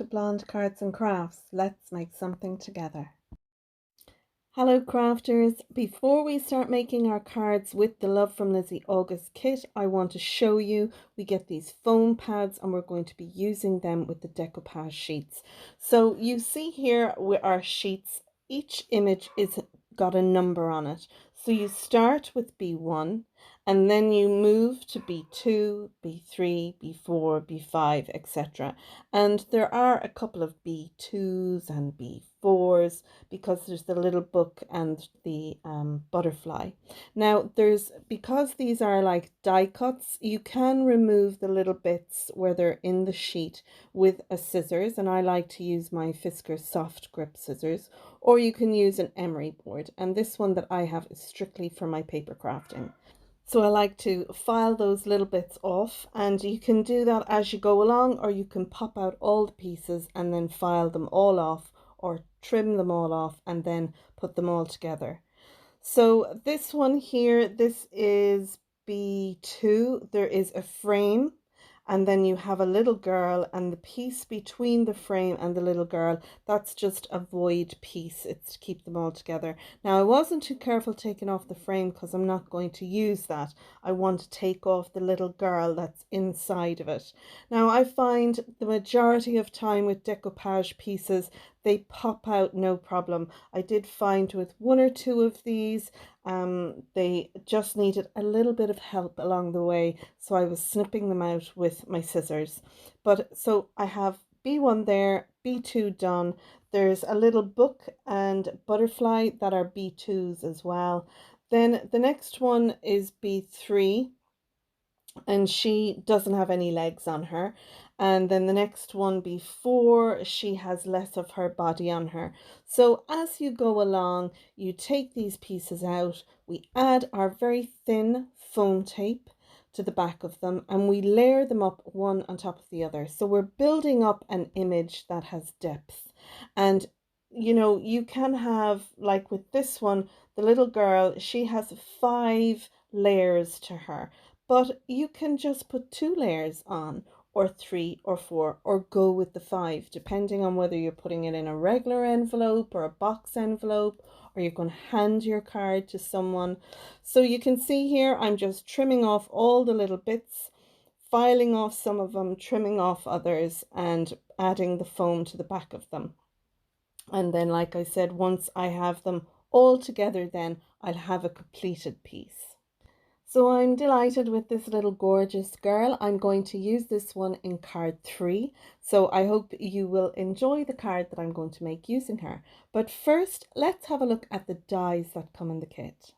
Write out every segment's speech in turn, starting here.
to Blonde Cards and Crafts. Let's make something together. Hello crafters, before we start making our cards with the Love from Lizi August kit, I want to show you we get these foam pads and we're going to be using them with the decoupage sheets. So you see here with our sheets, each image is got a number on it. So you start with B1 and then you move to B2, B3, B4, B5, etc. And there are a couple of B2s and B4s because there's the little book and the butterfly. Now because these are like die cuts, you can remove the little bits where they're in the sheet with a scissors, and I like to use my Fiskars soft grip scissors, or you can use an emery board, and this one that I have is strictly for my paper crafting. So I like to file those little bits off, and you can do that as you go along, or you can pop out all the pieces and then file them all off, or trim them all off and then put them all together. So this one here, this is B2. There is a frame, and then you have a little girl, and the piece between the frame and the little girl, that's just a void piece. It's to keep them all together. Now I wasn't too careful taking off the frame because I'm not going to use that. I want to take off the little girl that's inside of it. Now I find the majority of time with decoupage pieces, they pop out no problem. I did find with one or two of these, they just needed a little bit of help along the way, so I was snipping them out with my scissors. But so I have B1 there, B2 done. There's a little book and butterfly that are B2s as well. Then the next one is B3, and she doesn't have any legs on her. And then the next one before, she has less of her body on her. So as you go along, you take these pieces out, we add our very thin foam tape to the back of them, and we layer them up one on top of the other. So we're building up an image that has depth. And you know, you can have, like with this one, the little girl, she has 5 layers to her, but you can just put 2 layers on, or 3 or 4, or go with the 5, depending on whether you're putting it in a regular envelope or a box envelope, or you're going to hand your card to someone. So you can see here, I'm just trimming off all the little bits, filing off some of them, trimming off others, and adding the foam to the back of them. And then, like I said, once I have them all together, then I'll have a completed piece. So I'm delighted with this little gorgeous girl. I'm going to use this one in card 3. So I hope you will enjoy the card that I'm going to make using her. But first, let's have a look at the dies that come in the kit.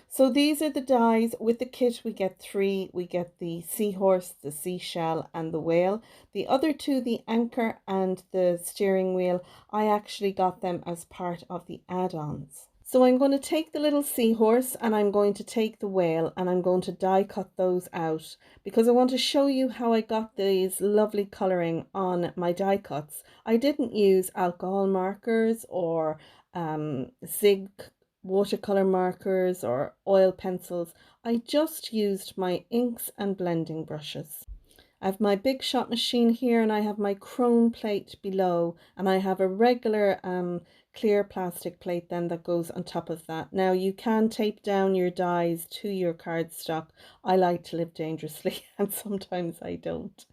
So these are the dies. With the kit we get 3. We get the Seahorse, the Seashell and the Whale. The other 2, the Anchor and the Steering Wheel, I actually got them as part of the add-ons. So I'm going to take the little Seahorse and I'm going to take the Whale, and I'm going to die cut those out because I want to show you how I got these lovely colouring on my die cuts. I didn't use alcohol markers or Zig watercolor markers or oil pencils. I just used my inks and blending brushes. I have my big shot machine here, and I have my chrome plate below, and I have a regular clear plastic plate then that goes on top of that. Now you can tape down your dies to your cardstock. I like to live dangerously and sometimes I don't.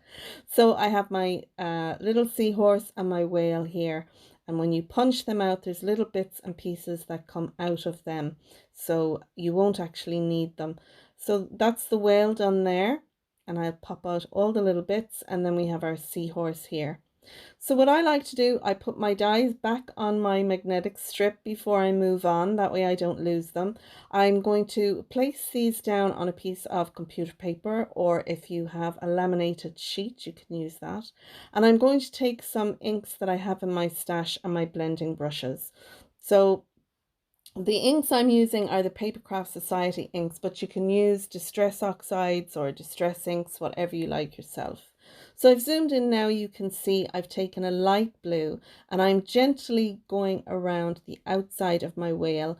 So I have my little Seahorse and my Whale here, and when you punch them out, there's little bits and pieces that come out of them, so you won't actually need them. So that's the Whale done there, and I'll pop out all the little bits, and then we have our Seahorse here. So what I like to do, I put my dies back on my magnetic strip before I move on, that way I don't lose them. I'm going to place these down on a piece of computer paper, or if you have a laminated sheet you can use that. And I'm going to take some inks that I have in my stash and my blending brushes. So the inks I'm using are the Paper Craft Society inks, but you can use Distress Oxides or Distress inks, whatever you like yourself. So I've zoomed in now, you can see I've taken a light blue and I'm gently going around the outside of my Whale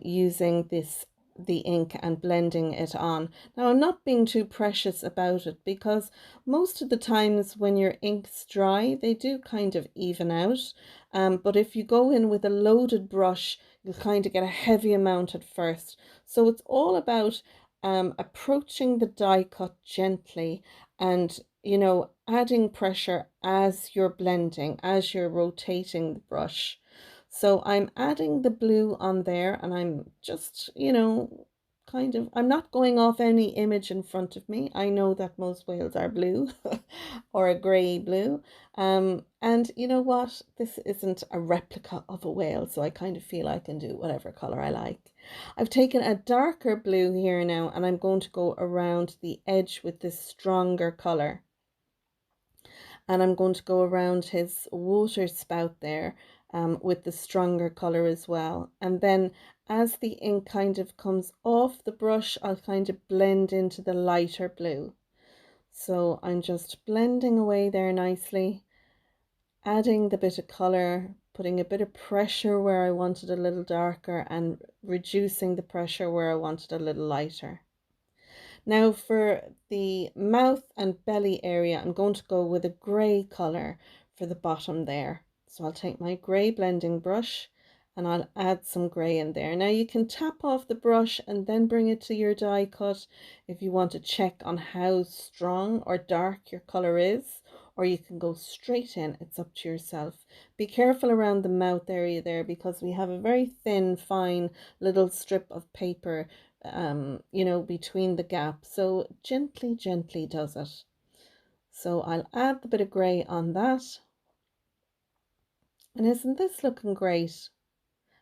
using this the ink and blending it on. Now I'm not being too precious about it because most of the times when your ink's dry, they do kind of even out. But if you go in with a loaded brush, you'll kind of get a heavy amount at first. So it's all about approaching the die cut gently and, you know, adding pressure as you're blending, as you're rotating the brush. So I'm adding the blue on there, and I'm just, you know, kind of, I'm not going off any image in front of me. I know that most whales are blue or a grey blue. And you know what? This isn't a replica of a whale, so I kind of feel I can do whatever color I like. I've taken a darker blue here now, and I'm going to go around the edge with this stronger color. And I'm going to go around his water spout there with the stronger color as well. And then as the ink kind of comes off the brush, I'll kind of blend into the lighter blue. So I'm just blending away there nicely, adding the bit of color, putting a bit of pressure where I wanted a little darker and reducing the pressure where I wanted a little lighter. Now for the mouth and belly area, I'm going to go with a grey colour for the bottom there. So I'll take my grey blending brush and I'll add some grey in there. Now you can tap off the brush and then bring it to your die cut if you want to check on how strong or dark your colour is, or you can go straight in. It's up to yourself. Be careful around the mouth area there because we have a very thin, fine little strip of paper you know, between the gaps. So gently does it. So I'll add the bit of grey on that. And isn't this looking great?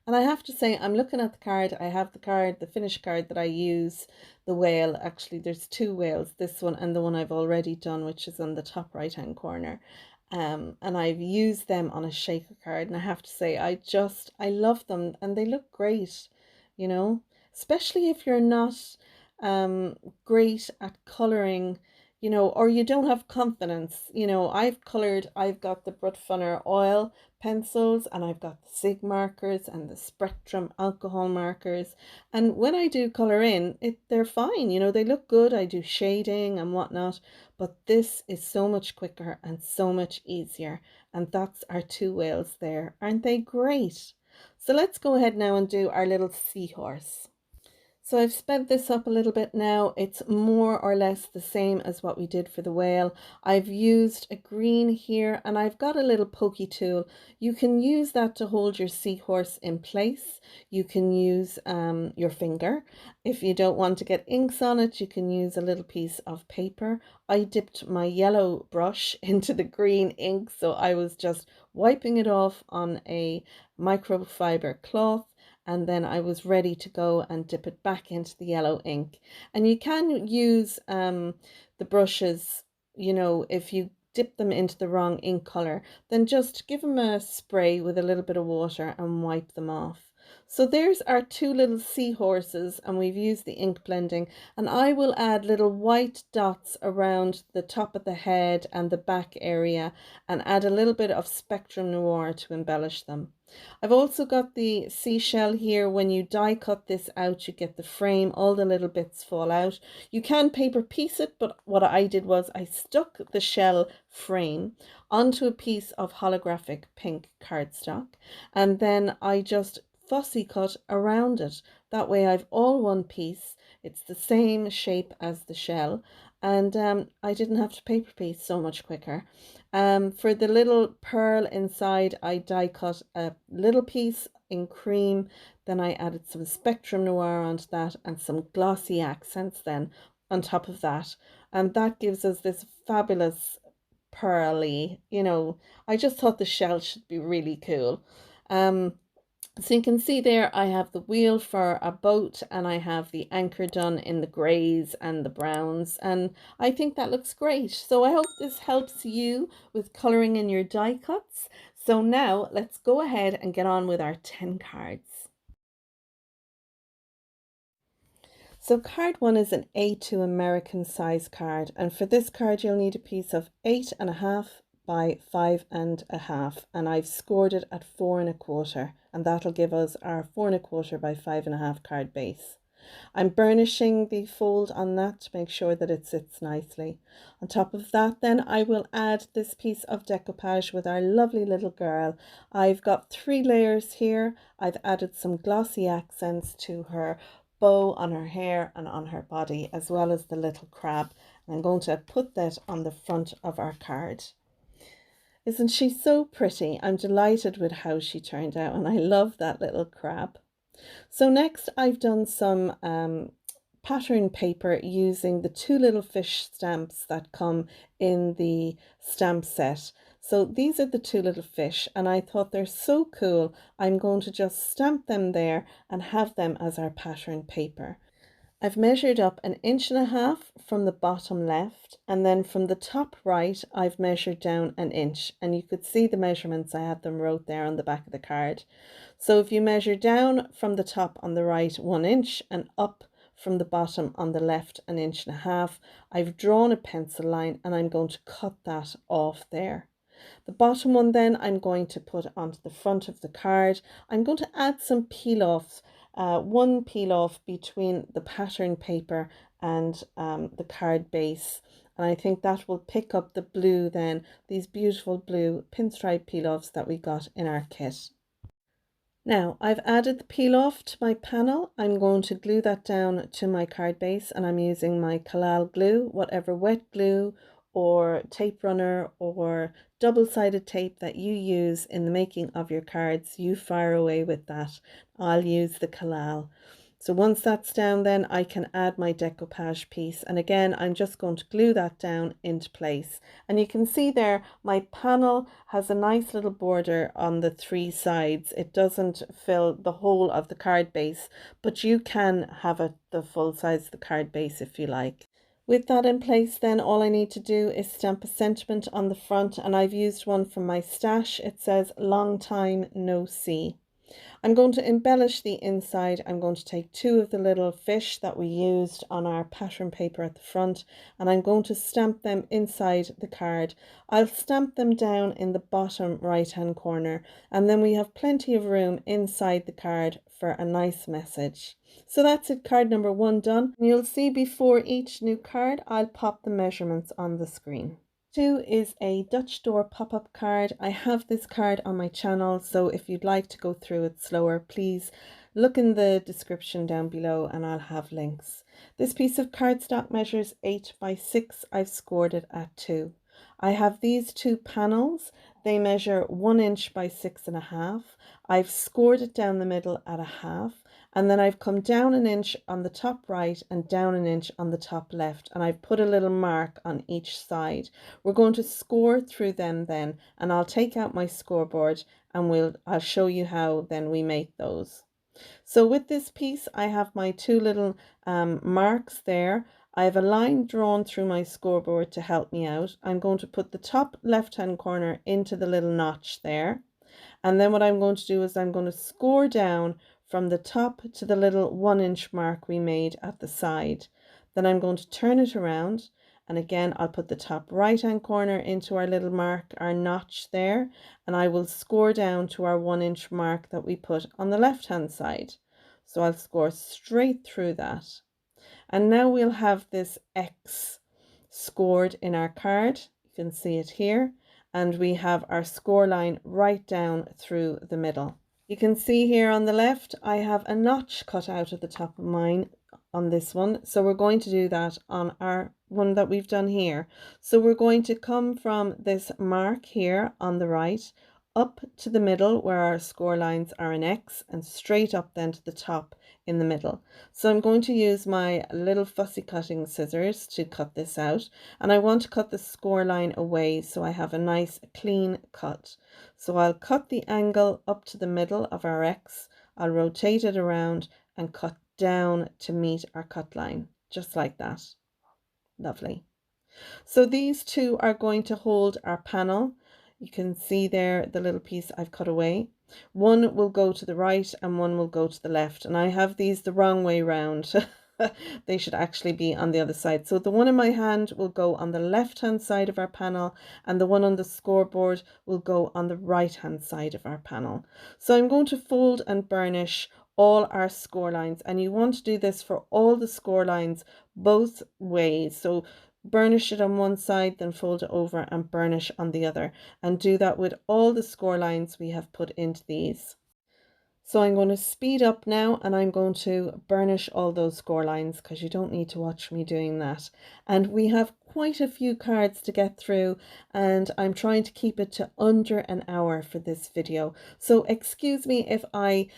And I have to say, I'm looking at the card. I have the card, the finished card that I use, the whale. Actually, there's two whales, this one and the one I've already done, which is on the top right hand corner. And I've used them on a shaker card. And I have to say, I love them and they look great, you know, especially if you're not great at coloring, you know, or you don't have confidence. You know, I've got the Brutfunner oil pencils and I've got the Sig markers and the Spectrum alcohol markers, and when I do color in they're fine, you know, they look good. I do shading and whatnot, but this is so much quicker and so much easier, and that's our two whales there. Aren't they great? So let's go ahead now and do our little seahorse. So I've sped this up a little bit now. It's more or less the same as what we did for the whale. I've used a green here and I've got a little pokey tool. You can use that to hold your seahorse in place. You can use your finger. If you don't want to get inks on it, you can use a little piece of paper. I dipped my yellow brush into the green ink, so I was just wiping it off on a microfiber cloth, and then I was ready to go and dip it back into the yellow ink. And you can use the brushes, you know, if you dip them into the wrong ink color, then just give them a spray with a little bit of water and wipe them off. So there's our two little seahorses, and we've used the ink blending, and I will add little white dots around the top of the head and the back area and add a little bit of Spectrum Noir to embellish them. I've also got the seashell here. When you die cut this out, you get the frame, all the little bits fall out. You can paper piece it, but what I did was I stuck the shell frame onto a piece of holographic pink cardstock, and then I just fussy cut around it. That way I've all one piece. It's the same shape as the shell, and I didn't have to paper piece so much quicker. For the little pearl inside, I die cut a little piece in cream, then I added some Spectrum Noir onto that and some glossy accents then on top of that, and that gives us this fabulous pearly, you know, I just thought the shell should be really cool. So you can see there I have the wheel for a boat and I have the anchor done in the greys and the browns, and I think that looks great. So I hope this helps you with colouring in your die cuts. So now let's go ahead and get on with our 10 cards. So card 1 is an A2 American size card, and for this card you'll need a piece of 8.5 by 5.5, and I've scored it at 4 1/4, and that'll give us our 4 1/4 by 5.5 card base. I'm burnishing the fold on that to make sure that it sits nicely. On top of that then I will add this piece of decoupage with our lovely little girl. I've got 3 layers here. I've added some glossy accents to her bow on her hair and on her body, as well as the little crab. And I'm going to put that on the front of our card. Isn't she so pretty? I'm delighted with how she turned out, and I love that little crab. So next I've done some pattern paper using the 2 little fish stamps that come in the stamp set. So these are the 2 little fish, and I thought they're so cool. I'm going to just stamp them there and have them as our pattern paper. I've measured up 1.5 inches from the bottom left, and then from the top right I've measured down 1 inch, and you could see the measurements. I had them wrote there on the back of the card. So if you measure down from the top on the right 1 inch and up from the bottom on the left 1.5 inches, I've drawn a pencil line and I'm going to cut that off there. The bottom one then I'm going to put onto the front of the card. I'm going to add some peel offs. One peel off between the pattern paper and the card base, and I think that will pick up the blue then, these beautiful blue pinstripe peel offs that we got in our kit. Now I've added the peel off to my panel. I'm going to glue that down to my card base, and I'm using my Collal glue, whatever wet glue or tape runner or double-sided tape that you use in the making of your cards. You fire away with that. I'll use the Collal. So once that's down, then I can add my decoupage piece, and again I'm just going to glue that down into place. And you can see there my panel has a nice little border on the 3 sides. It doesn't fill the whole of the card base, but you can have it the full size of the card base if you like. With that in place then, all I need to do is stamp a sentiment on the front, and I've used one from my stash. It says "Long time no see." I'm going to embellish the inside. I'm going to take 2 of the little fish that we used on our pattern paper at the front, and I'm going to stamp them inside the card. I'll stamp them down in the bottom right hand corner, and then we have plenty of room inside the card for a nice message. So that's it, card number 1 done. And you'll see before each new card I'll pop the measurements on the screen. 2 is a Dutch door pop-up card. I have this card on my channel, so if you'd like to go through it slower, please look in the description down below and I'll have links. This piece of cardstock measures 8 by 6. I've scored it at 2. I have these 2 panels. They measure 1 inch by 6.5. I've scored it down the middle at 1/2. And then I've come down 1 inch on the top right and down 1 inch on the top left, and I've put a little mark on each side. We're going to score through them then, and I'll take out my scoreboard and I'll show you how then we make those. So with this piece I have my 2 little marks there. I have a line drawn through my scoreboard to help me out. I'm going to put the top left hand corner into the little notch there, and then what I'm going to do is I'm going to score down from the top to the little 1 inch mark we made at the side. Then I'm going to turn it around, and again I'll put the top right hand corner into our little mark, our notch there, and I will score down to our 1 inch mark that we put on the left hand side. So I'll score straight through that, and now we'll have this X scored in our card. You can see it here, and we have our score line right down through the middle. You can see here on the left I have a notch cut out at the top of mine on this one, so we're going to do that on our one that we've done here. So we're going to come from this mark here on the right up to the middle where our score lines are an X, and straight up then to the top in the middle. So I'm going to use my little fussy cutting scissors to cut this out, and I want to cut the score line away so I have a nice clean cut. So I'll cut the angle up to the middle of our X, I'll rotate it around and cut down to meet our cut line, just like that. Lovely. So these 2 are going to hold our panel. You can see there the little piece I've cut away. One will go to the right and one will go to the left, and I have these the wrong way round. They should actually be on the other side. So the one in my hand will go on the left hand side of our panel, and the one on the scoreboard will go on the right hand side of our panel. So I'm going to fold and burnish all our score lines, and you want to do this for all the score lines both ways. So burnish it on one side, then fold it over and burnish on the other, and do that with all the score lines we have put into these. So I'm going to speed up now, and I'm going to burnish all those score lines because you don't need to watch me doing that. And we have quite a few cards to get through, and I'm trying to keep it to under an hour for this video. So excuse me if I,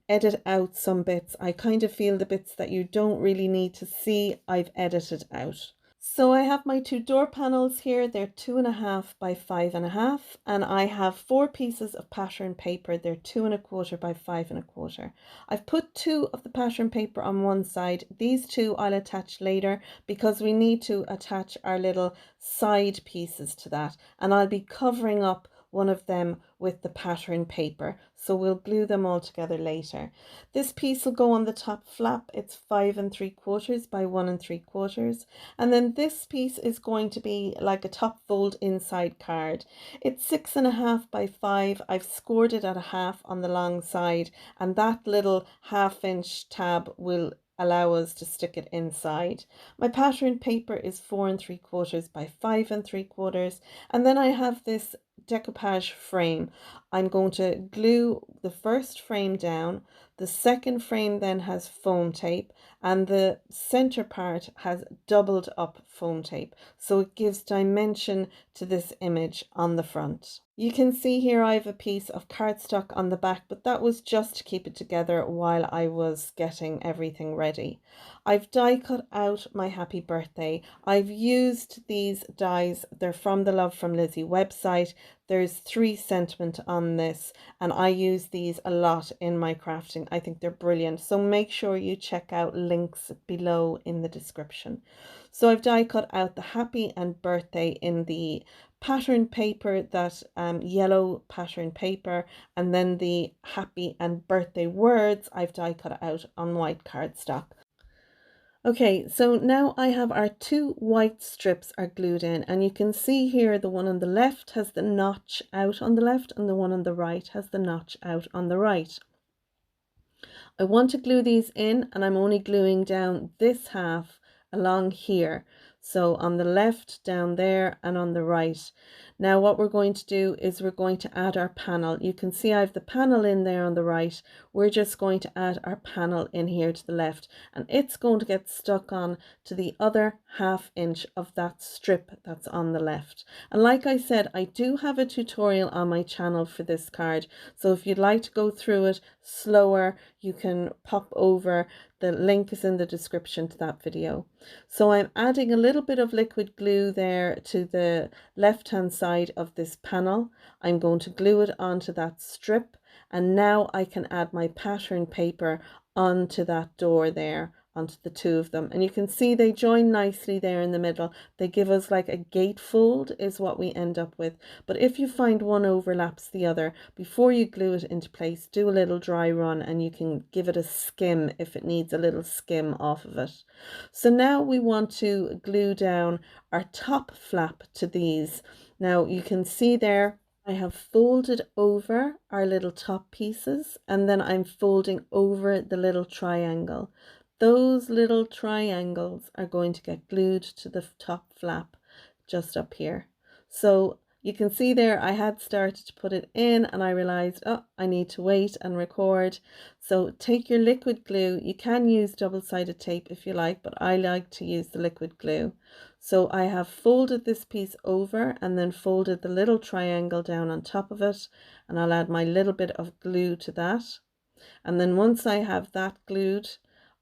edit out some bits. I kind of feel the bits that you don't really need to see, I've edited out. So I have my two door panels here. They're 2.5 by 5.5, and I have 4 pieces of pattern paper. They're 2.25 by 5.25. I've put 2 of the pattern paper on one side. These 2 I'll attach later because we need to attach our little side pieces to that, and I'll be covering up one of them with the pattern paper, so we'll glue them all together later. This piece will go on the top flap. It's 5 3/4 by 1 3/4, and then this piece is going to be like a top fold inside card. It's 6.5 by 5. I've scored it at a half on the long side, and that little 1/2 inch tab will allow us to stick it inside. My pattern paper is 4 3/4 by 5 3/4, and then I have this decoupage frame. I'm going to glue the first frame down. The second frame then has foam tape, and the center part has doubled up foam tape, so it gives dimension to this image on the front. You can see here I have a piece of cardstock on the back, but that was just to keep it together while I was getting everything ready. I've die cut out my happy birthday. I've used these dies. They're from the Love from Lizi website. There's 3 sentiment on this, and I use these a lot in my crafting. I think they're brilliant, so make sure you check out links below in the description. So I've die cut out the happy and birthday in the pattern paper, that yellow pattern paper, and then the happy and birthday words I've die cut out on white cardstock. Okay, so now I have our 2 white strips are glued in, and you can see here the one on the left has the notch out on the left, and the one on the right has the notch out on the right. I want to glue these in, and I'm only gluing down this half along here. So on the left down there, and on the right. Now what we're going to do is we're going to add our panel. You can see I have the panel in there on the right. We're just going to add our panel in here to the left, and it's going to get stuck on to the other 1/2 inch of that strip that's on the left. And like I said, I do have a tutorial on my channel for this card, so if you'd like to go through it slower, you can pop over. The link is in the description to that video. So I'm adding a little bit of liquid glue there to the left hand side of this panel. I'm going to glue it onto that strip, and now I can add my pattern paper onto that door there, onto the 2 of them, and you can see they join nicely there in the middle. They give us like a gatefold is what we end up with. But if you find one overlaps the other, before you glue it into place, do a little dry run, and you can give it a skim if it needs a little skim off of it. So now we want to glue down our top flap to these. Now you can see there I have folded over our little top pieces, and then I'm folding over the little triangle. Those little triangles are going to get glued to the top flap just up here. So you can see there I had started to put it in, and I realized, oh, I need to wait and record. So take your liquid glue. You can use double-sided tape if you like, but I like to use the liquid glue. So I have folded this piece over and then folded the little triangle down on top of it, and I'll add my little bit of glue to that. And then once I have that glued,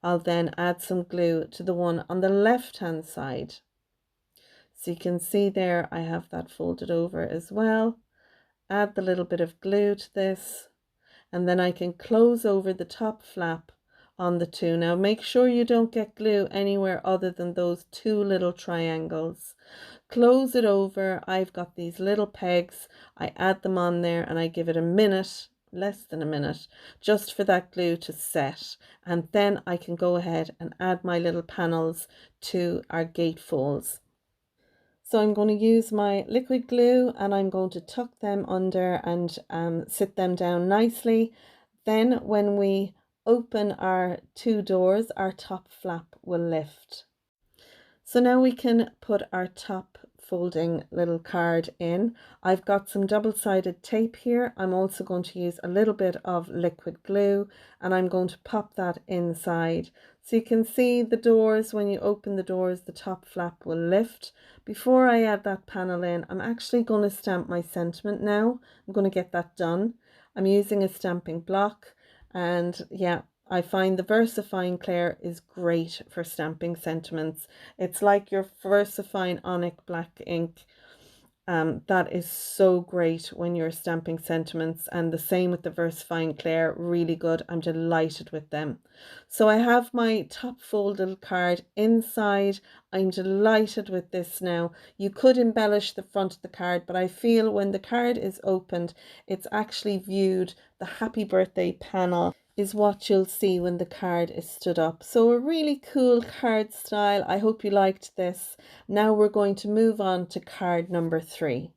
I'll then add some glue to the one on the left hand side. So you can see there I have that folded over as well. Add the little bit of glue to this, and then I can close over the top flap on the 2. Now make sure you don't get glue anywhere other than those 2 little triangles. Close it over. I've got these little pegs. I add them on there, and I give it a minute, less than a minute, just for that glue to set, and then I can go ahead and add my little panels to our gatefolds. So I'm going to use my liquid glue, and I'm going to tuck them under and sit them down nicely. Then when we open our two doors, our top flap will lift. So now we can put our top folding little card in. I've got some double-sided tape here. I'm also going to use a little bit of liquid glue, and I'm going to pop that inside. So you can see the doors, when you open the doors, the top flap will lift. Before I add that panel in, I'm actually going to stamp my sentiment now. I'm going to get that done. I'm using a stamping block, and yeah, I find the Versafine Clair is great for stamping sentiments. It's like your Versafine Onyx black ink. That is so great when you're stamping sentiments, and the same with the Versafine Clair, really good. I'm delighted with them. So I have my top folded card inside. I'm delighted with this now. You could embellish the front of the card, but I feel when the card is opened, it's actually viewed, the happy birthday panel is what you'll see when the card is stood up. So a really cool card style. I hope you liked this. Now we're going to move on to card number 3.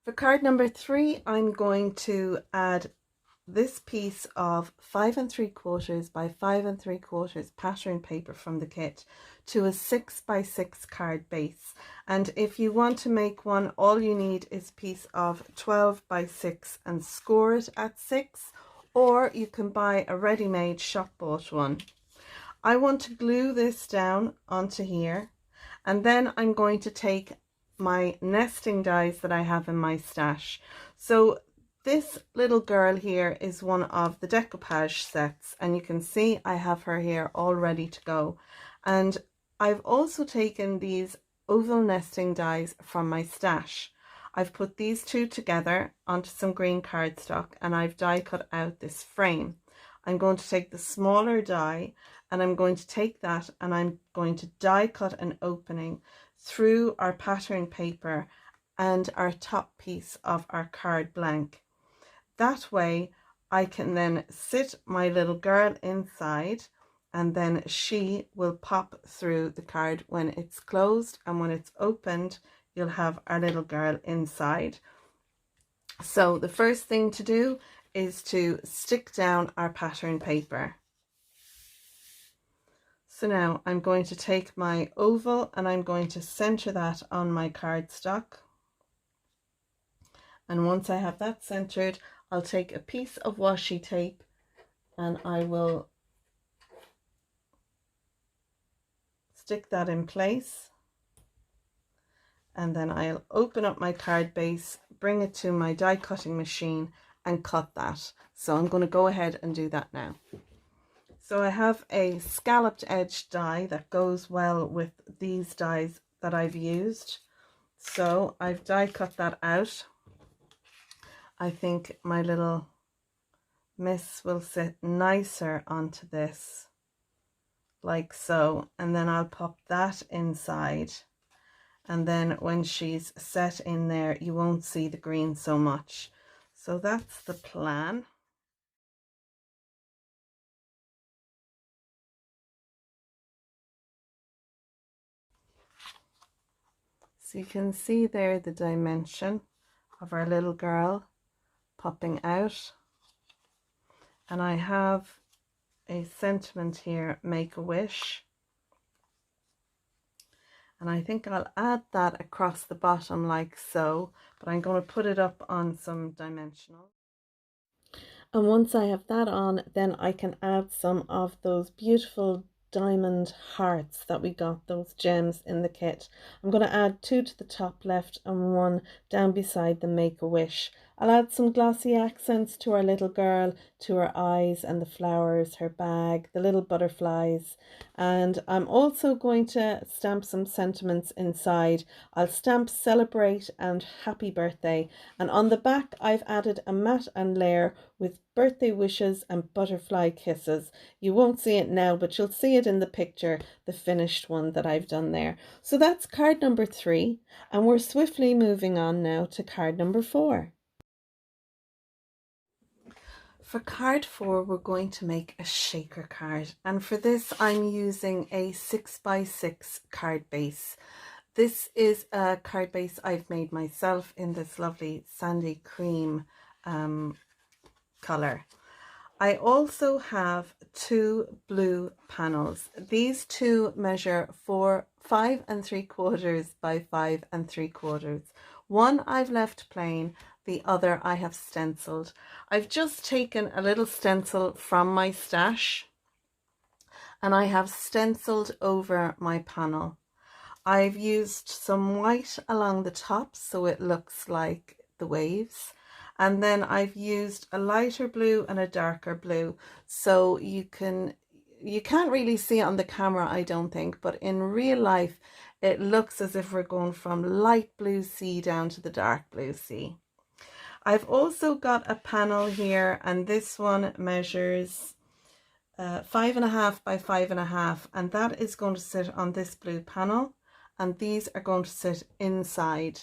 For card number 3, I'm going to add this piece of 5 3/4 by 5 3/4 pattern paper from the kit to a 6 by 6 card base. And if you want to make one, all you need is a piece of 12 by 6 and score it at 6, or you can buy a ready-made shop bought one. I want to glue this down onto here, and then I'm going to take my nesting dies that I have in my stash. So this little girl here is one of the decoupage sets, and you can see I have her here all ready to go. And I've also taken these oval nesting dies from my stash. I've put these two together onto some green cardstock, and I've die cut out this frame. I'm going to take the smaller die, and I'm going to take that and I'm going to die cut an opening through our pattern paper and our top piece of our card blank. That way I can then sit my little girl inside, and then she will pop through the card when it's closed, and when it's opened you'll have our little girl inside. So the first thing to do is to stick down our pattern paper. So now I'm going to take my oval and I'm going to center that on my cardstock. And once I have that centered, I'll take a piece of washi tape and I will stick that in place. And then I'll open up my card base, bring it to my die cutting machine and cut that. So I'm going to go ahead and do that now. So I have a scalloped edge die that goes well with these dies that I've used. So I've die cut that out. I think my little miss will sit nicer onto this, like so. And then I'll pop that inside. And then when she's set in there, you won't see the green so much. So that's the plan. So you can see there the dimension of our little girl popping out. And I have a sentiment here, make a wish. And I think I'll add that across the bottom like so, but I'm going to put it up on some dimensional. And once I have that on, then I can add some of those beautiful diamond hearts that we got, those gems in the kit. I'm going to add 2 to the top left and 1 down beside the make a wish. I'll add some glossy accents to our little girl, to her eyes and the flowers, her bag, the little butterflies. And I'm also going to stamp some sentiments inside. I'll stamp celebrate and happy birthday. And on the back I've added a mat and layer with birthday wishes and butterfly kisses. You won't see it now, but you'll see it in the picture, the finished one that I've done there. So that's card number 3, and we're swiftly moving on now to card number 4. For card 4, we're going to make a shaker card, and for this I'm using a 6 by 6 card base. This is a card base I've made myself in this lovely sandy cream colour. I also have two blue panels. These two measure 5 3/4 by 5 3/4. One I've left plain, the other I have stenciled. I've just taken a little stencil from my stash and I have stenciled over my panel. I've used some white along the top so it looks like the waves. And then I've used a lighter blue and a darker blue. So you can't really see it on the camera, I don't think, but in real life, it looks as if we're going from light blue sea down to the dark blue sea. I've also got a panel here, and this one measures 5.5 by 5.5, and that is going to sit on this blue panel, and these are going to sit inside.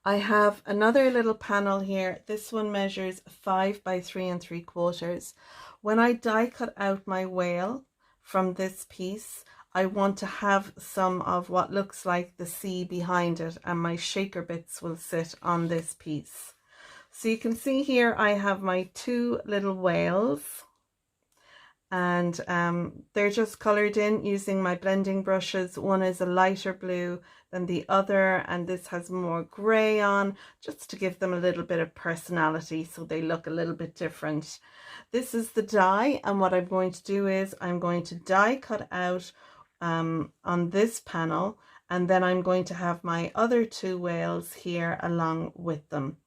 I have another little panel here. This one measures 5 by 3 3/4. When I die cut out my whale from this piece, I want to have some of what looks like the sea behind it, and my shaker bits will sit on this piece. So you can see here I have my two little whales, and they're just coloured in using my blending brushes. One is a lighter blue than the other, and this has more grey on, just to give them a little bit of personality so they look a little bit different. This is the die, and what I'm going to do is I'm going to die cut out on this panel, and then I'm going to have my other two whales here along with them.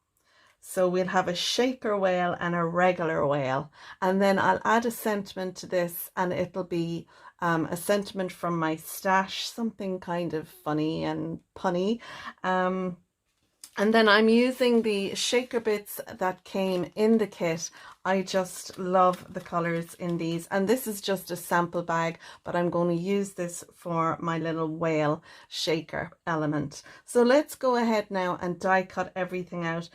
So we'll have a shaker whale and a regular whale, and then I'll add a sentiment to this, and it'll be a sentiment from my stash, something kind of funny and punny. And then I'm using the shaker bits that came in the kit. I just love the colors in these, and this is just a sample bag, but I'm going to use this for my little whale shaker element. So let's go ahead now and die cut everything out.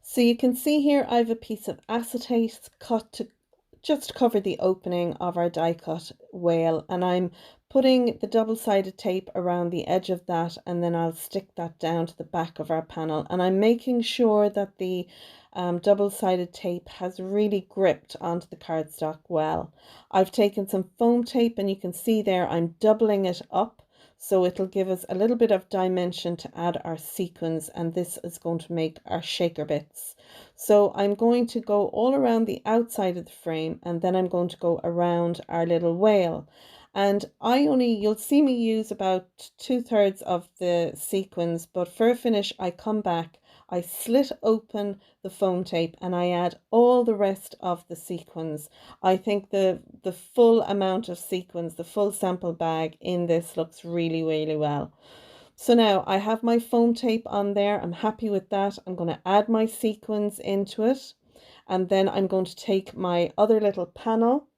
So you can see here I have a piece of acetate cut to just cover the opening of our die cut whale, and I'm putting the double-sided tape around the edge of that, and then I'll stick that down to the back of our panel, and I'm making sure that the double-sided tape has really gripped onto the cardstock well. I've taken some foam tape, and you can see there I'm doubling it up, so it'll give us a little bit of dimension to add our sequins, and this is going to make our shaker bits. So I'm going to go all around the outside of the frame, and then I'm going to go around our little whale. And you'll see me use about 2/3 of the sequins, but for a finish I come back, I slit open the foam tape, and I add all the rest of the sequins. I think the full amount of sequins, the full sample bag in this looks really, really well. So now I have my foam tape on there. I'm happy with that. I'm going to add my sequins into it, and then I'm going to take my other little panel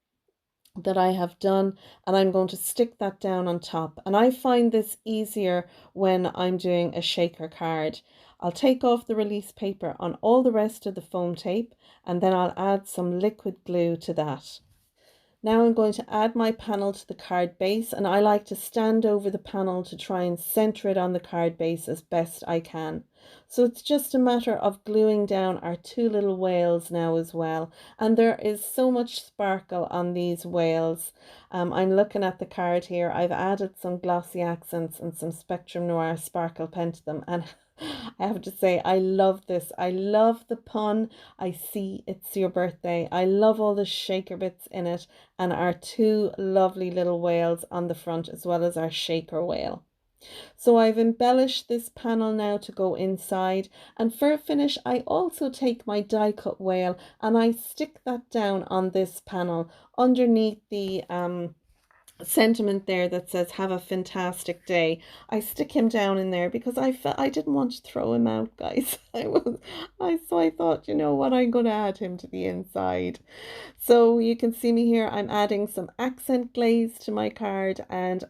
that I have done, and I'm going to stick that down on top. And I find this easier when I'm doing a shaker card. I'll take off the release paper on all the rest of the foam tape, and then I'll add some liquid glue to that. Now I'm going to add my panel to the card base, and I like to stand over the panel to try and center it on the card base as best I can. So it's just a matter of gluing down our two little whales now as well. And there is so much sparkle on these whales. I'm looking at the card here. I've added some glossy accents and some Spectrum Noir sparkle pen to them, and I have to say, I love this. I love the pun. I see it's your birthday. I love all the shaker bits in it, and our two lovely little whales on the front, as well as our shaker whale. So I've embellished this panel now to go inside, and for a finish I also take my die cut whale and I stick that down on this panel underneath the sentiment there that says have a fantastic day. I stick him down in there because I didn't want to throw him out, guys. So I thought, you know what, I'm going to add him to the inside. So you can see me here, I'm adding some accent glaze to my card, and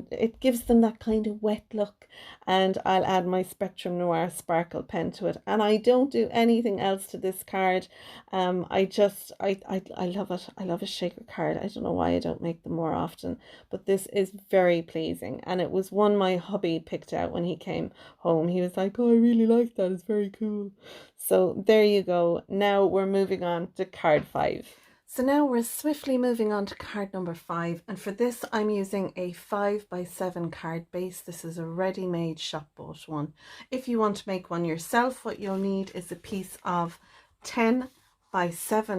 it gives them that kind of wet look, and I'll add my Spectrum Noir sparkle pen to it, and I don't do anything else to this card. I love it. I love a shaker card. I don't know why I don't make them more often. often, but this is very pleasing, and it was one my hubby picked out when he came home. He was like, oh, I really like that, it's very cool. So there you go. Now we're moving on to card 5. So now we're swiftly moving on to card number 5, and for this I'm using a 5x7 card base. This is a ready-made shop bought one. If you want to make one yourself, what you'll need is a piece of 10x7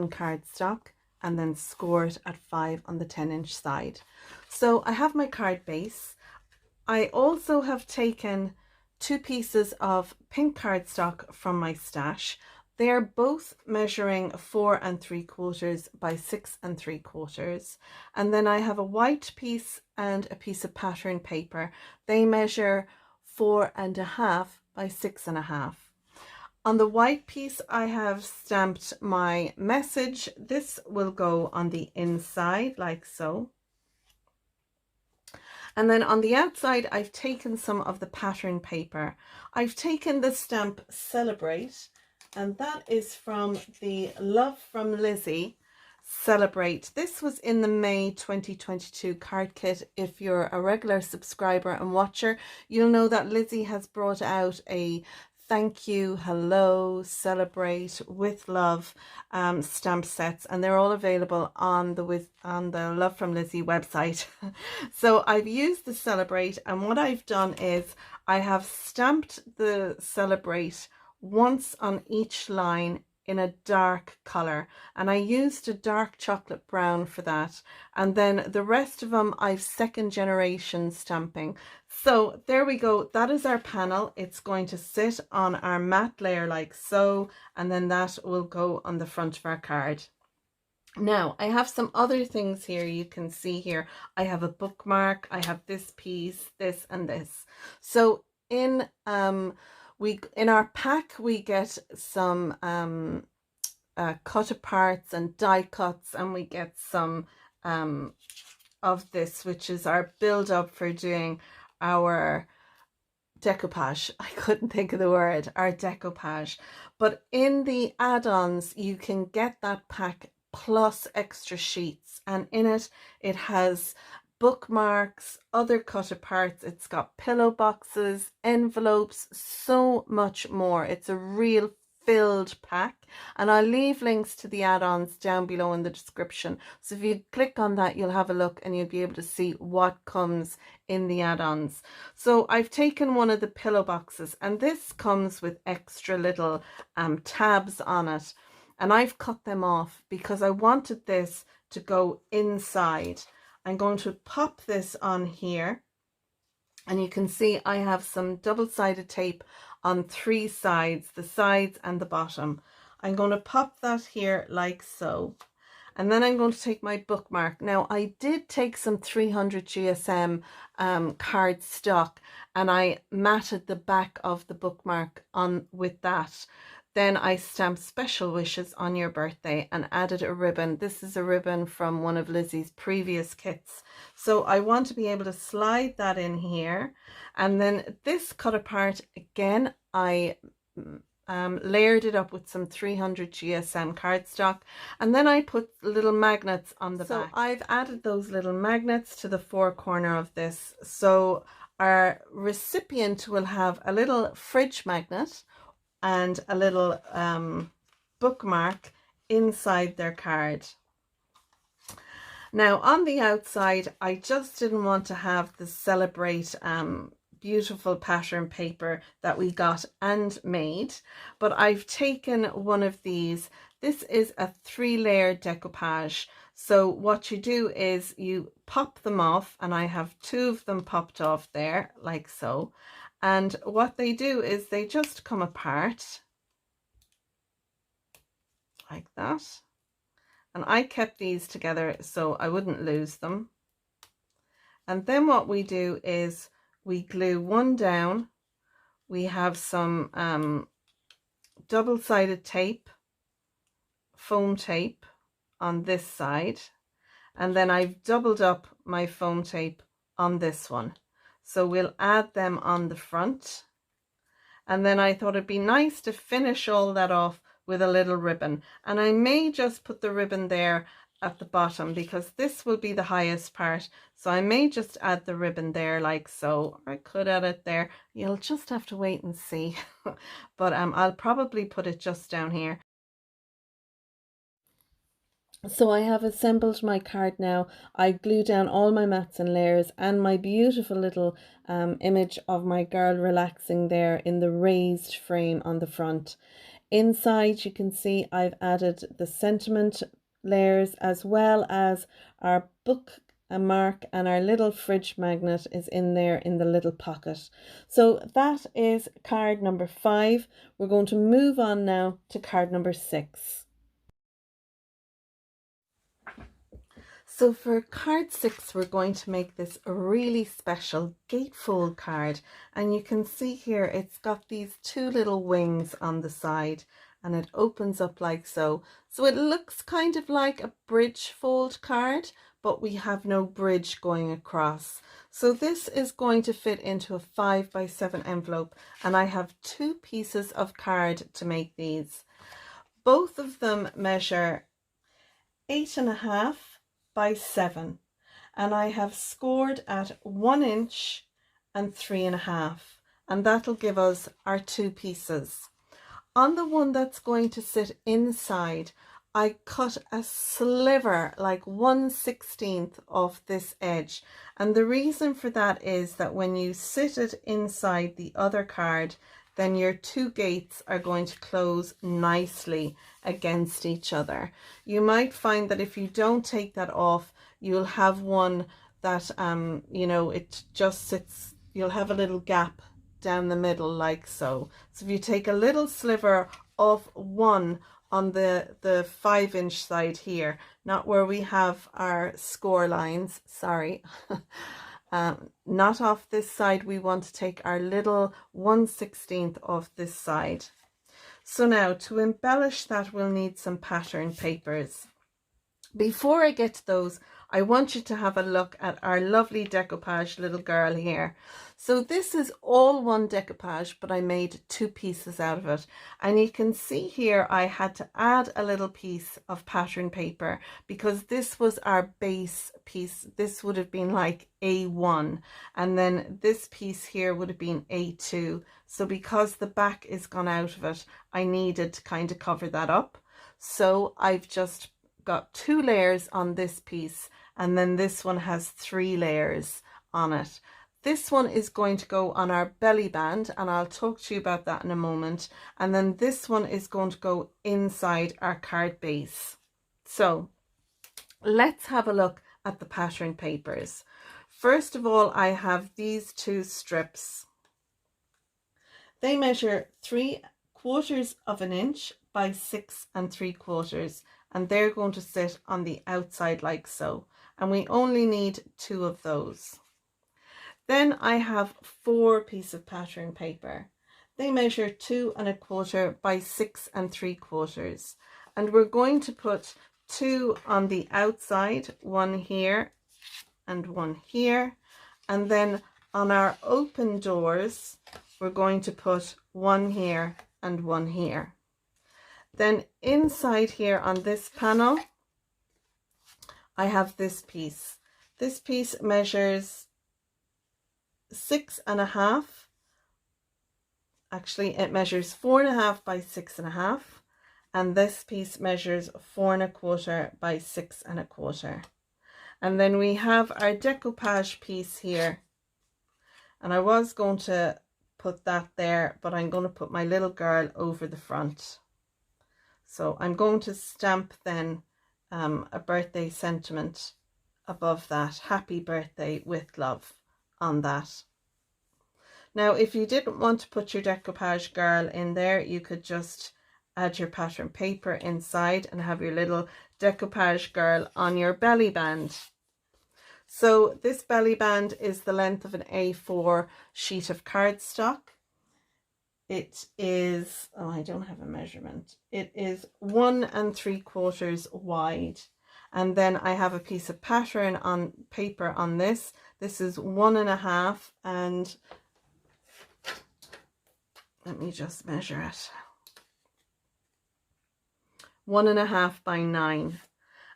cardstock and then score it at 5 on the 10-inch side. So I have my card base. I also have taken 2 pieces of pink cardstock from my stash. They are both measuring 4 3/4 by 6 3/4. And then I have a white piece and a piece of pattern paper. They measure 4 1/2 by 6 1/2. On the white piece, I have stamped my message. This will go on the inside like so. And then on the outside, I've taken some of the pattern paper. I've taken the stamp Celebrate, and that is from the Love from Lizi Celebrate. This was in the May 2022 card kit. If you're a regular subscriber and watcher, you'll know that Lizi has brought out a thank you, hello, celebrate, with love stamp sets, and they're all available on the Love from Lizi website. So I've used the Celebrate, and what I've done is I have stamped the Celebrate once on each line in a dark color, and I used a dark chocolate brown for that, and then the rest of them I've second generation stamping. So there we go, that is our panel. It's going to sit on our matte layer like so, and then that will go on the front of our card. Now I have some other things here. You can see here I have a bookmark, I have this piece, this and this. So in our pack we get some cut aparts and die cuts, and we get some of this, which is our build up for doing our decoupage. I couldn't think of the word, our decoupage. But in the add-ons you can get that pack plus extra sheets, and in it has bookmarks, other cut aparts, it's got pillow boxes, envelopes, so much more. It's a real filled pack, and I'll leave links to the add-ons down below in the description, so if you click on that you'll have a look and you'll be able to see what comes in the add-ons. So I've taken one of the pillow boxes, and this comes with extra little tabs on it, and I've cut them off because I wanted this to go inside. I'm going to pop this on here, and you can see I have some double-sided tape on 3 sides, the sides and the bottom. I'm going to pop that here like so, and then I'm going to take my bookmark. Now I did take some 300 GSM card stock, and I matted the back of the bookmark on with that. Then I stamped Special Wishes on Your Birthday and added a ribbon. This is a ribbon from one of Lizi's previous kits. So I want to be able to slide that in here. And then this cut apart, again, I layered it up with some 300 GSM cardstock, and then I put little magnets on the back. So I've added those little magnets to the 4 corner of this. So our recipient will have a little fridge magnet and a little bookmark inside their card. Now on the outside, I just didn't want to have the Celebrate beautiful pattern paper that we got and made, but I've taken one of these. This is a 3-layer decoupage. So what you do is you pop them off, and I have 2 of them popped off there like so. And what they do is they just come apart like that. And I kept these together so I wouldn't lose them. And then what we do is we glue one down. We have some double-sided tape, foam tape on this side. And then I've doubled up my foam tape on this one. So we'll add them on the front. And then I thought it'd be nice to finish all that off with a little ribbon. And I may just put the ribbon there at the bottom because this will be the highest part. So I may just add the ribbon there like so, or I could add it there. You'll just have to wait and see. But I'll probably put it just down here. So I have assembled my card now. I glue down all my mats and layers and my beautiful little image of my girl relaxing there in the raised frame on the front. Inside you can see I've added the sentiment layers as well as our book a mark, and our little fridge magnet is in there in the little pocket. So that is card number 5. We're going to move on now to card number 6. So for card 6, we're going to make this a really special gatefold card. And you can see here, it's got these 2 little wings on the side and it opens up like so. So it looks kind of like a bridge fold card, but we have no bridge going across. So this is going to fit into a 5x7 envelope. And I have 2 pieces of card to make these. Both of them measure 8.5 by 7, and I have scored at 1 inch and 3.5, and that'll give us our 2 pieces. On the one that's going to sit inside, I cut a sliver, like 1/16 of this edge, and the reason for that is that when you sit it inside the other card, then your 2 gates are going to close nicely against each other. You might find that if you don't take that off, you'll have one that, you know, it just sits, you'll have a little gap down the middle like so. So if you take a little sliver of one on the 5-inch side here, not where we have our score lines, sorry, not off this side, we want to take our little 1/16 of this side. So now to embellish that, we'll need some pattern papers. Before I get to those, I want you to have a look at our lovely decoupage little girl here. So this is all one decoupage, but I made 2 pieces out of it. And you can see here I had to add a little piece of pattern paper because this was our base piece. This would have been like A1, and then this piece here would have been A2. So because the back is gone out of it, I needed to kind of cover that up. So I've just got 2 layers on this piece, and then this one has 3 layers on it. This one is going to go on our belly band, and I'll talk to you about that in a moment. And then this one is going to go inside our card base. So let's have a look at the pattern papers. First of all, I have these 2 strips. They measure 3/4 of an inch by 6 3/4, and they're going to sit on the outside like so, and we only need 2 of those. Then I have 4 pieces of pattern paper. They measure 2 1/4 by 6 3/4, and we're going to put 2 on the outside, 1 here and 1 here, and then on our open doors we're going to put 1 here and 1 here. Then inside here on this panel, I have this piece. This piece measures 6.5. Actually, it measures 4.5 by 6.5. And this piece measures 4.25 by 6.25. And then we have our decoupage piece here. And I was going to put that there, but I'm going to put my little girl over the front. So I'm going to stamp then a birthday sentiment above that, happy birthday with love, on that. Now if you didn't want to put your decoupage girl in there, you could just add your pattern paper inside and have your little decoupage girl on your belly band. So this belly band is the length of an A4 sheet of cardstock. It is, oh, I don't have a measurement. It is 1 3/4 wide. And then I have a piece of pattern on paper on this. This is 1.5, and let me just measure it. 1.5 by 9.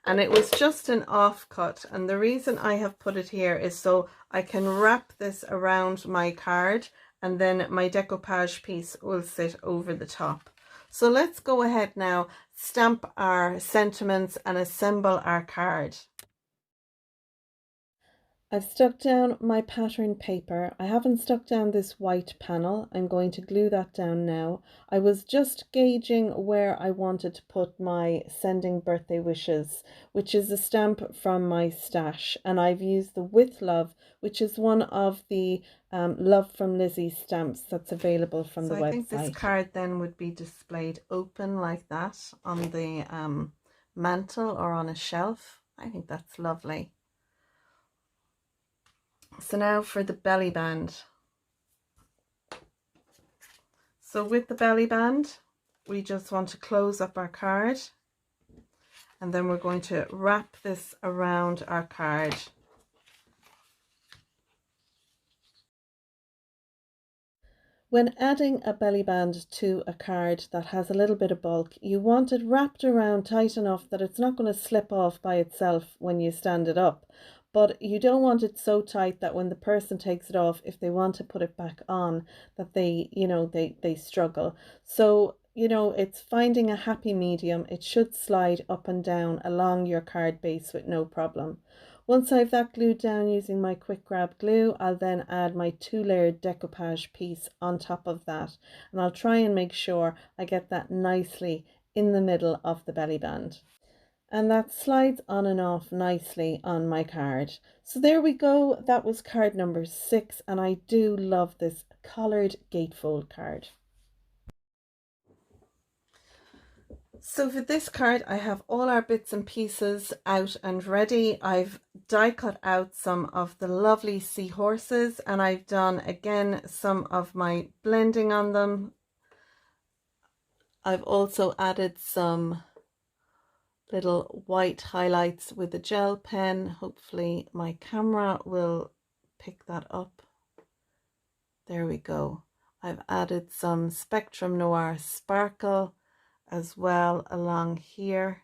and it was just an offcut, and the reason I have put it here is so I can wrap this around my card, and then my decoupage piece will sit over the top. So let's go ahead now, stamp our sentiments and assemble our card. I've stuck down my pattern paper. I haven't stuck down this white panel. I'm going to glue that down now. I was just gauging where I wanted to put my sending birthday wishes, which is a stamp from my stash, and I've used the With Love, which is one of the Love from Lizi stamps that's available from the website. I think this card then would be displayed open like that on the mantle or on a shelf. I think that's lovely. So now for the belly band. So with the belly band, we just want to close up our card, and then we're going to wrap this around our card. When adding a belly band to a card that has a little bit of bulk, you want it wrapped around tight enough that it's not going to slip off by itself when you stand it up. But you don't want it so tight that when the person takes it off, if they want to put it back on, that they, they struggle. So, it's finding a happy medium. It should slide up and down along your card base with no problem. Once I've that glued down using my quick grab glue, I'll then add my 2-layered decoupage piece on top of that. And I'll try and make sure I get that nicely in the middle of the belly band. And that slides on and off nicely on my card. So there we go. That was card number 6, and I do love this collared gatefold card. So for this card, I have all our bits and pieces out and ready. I've die cut out some of the lovely seahorses, and I've done again some of my blending on them. I've also added some little white highlights with a gel pen. Hopefully my camera will pick that up. There we go. I've added some Spectrum Noir sparkle as well along here,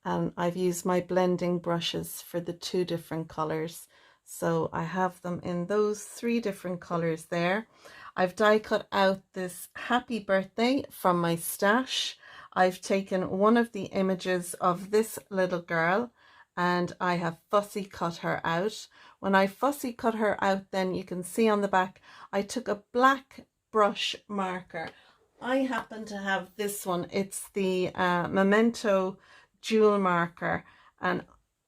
and I've used my blending brushes for the 2 different colors, so I have them in those 3 different colors there. I've die cut out this happy birthday from my stash. I've taken one of the images of this little girl and I have fussy cut her out. When I fussy cut her out, then you can see on the back, I took a black brush marker. I happen to have this one. It's the Memento jewel marker, and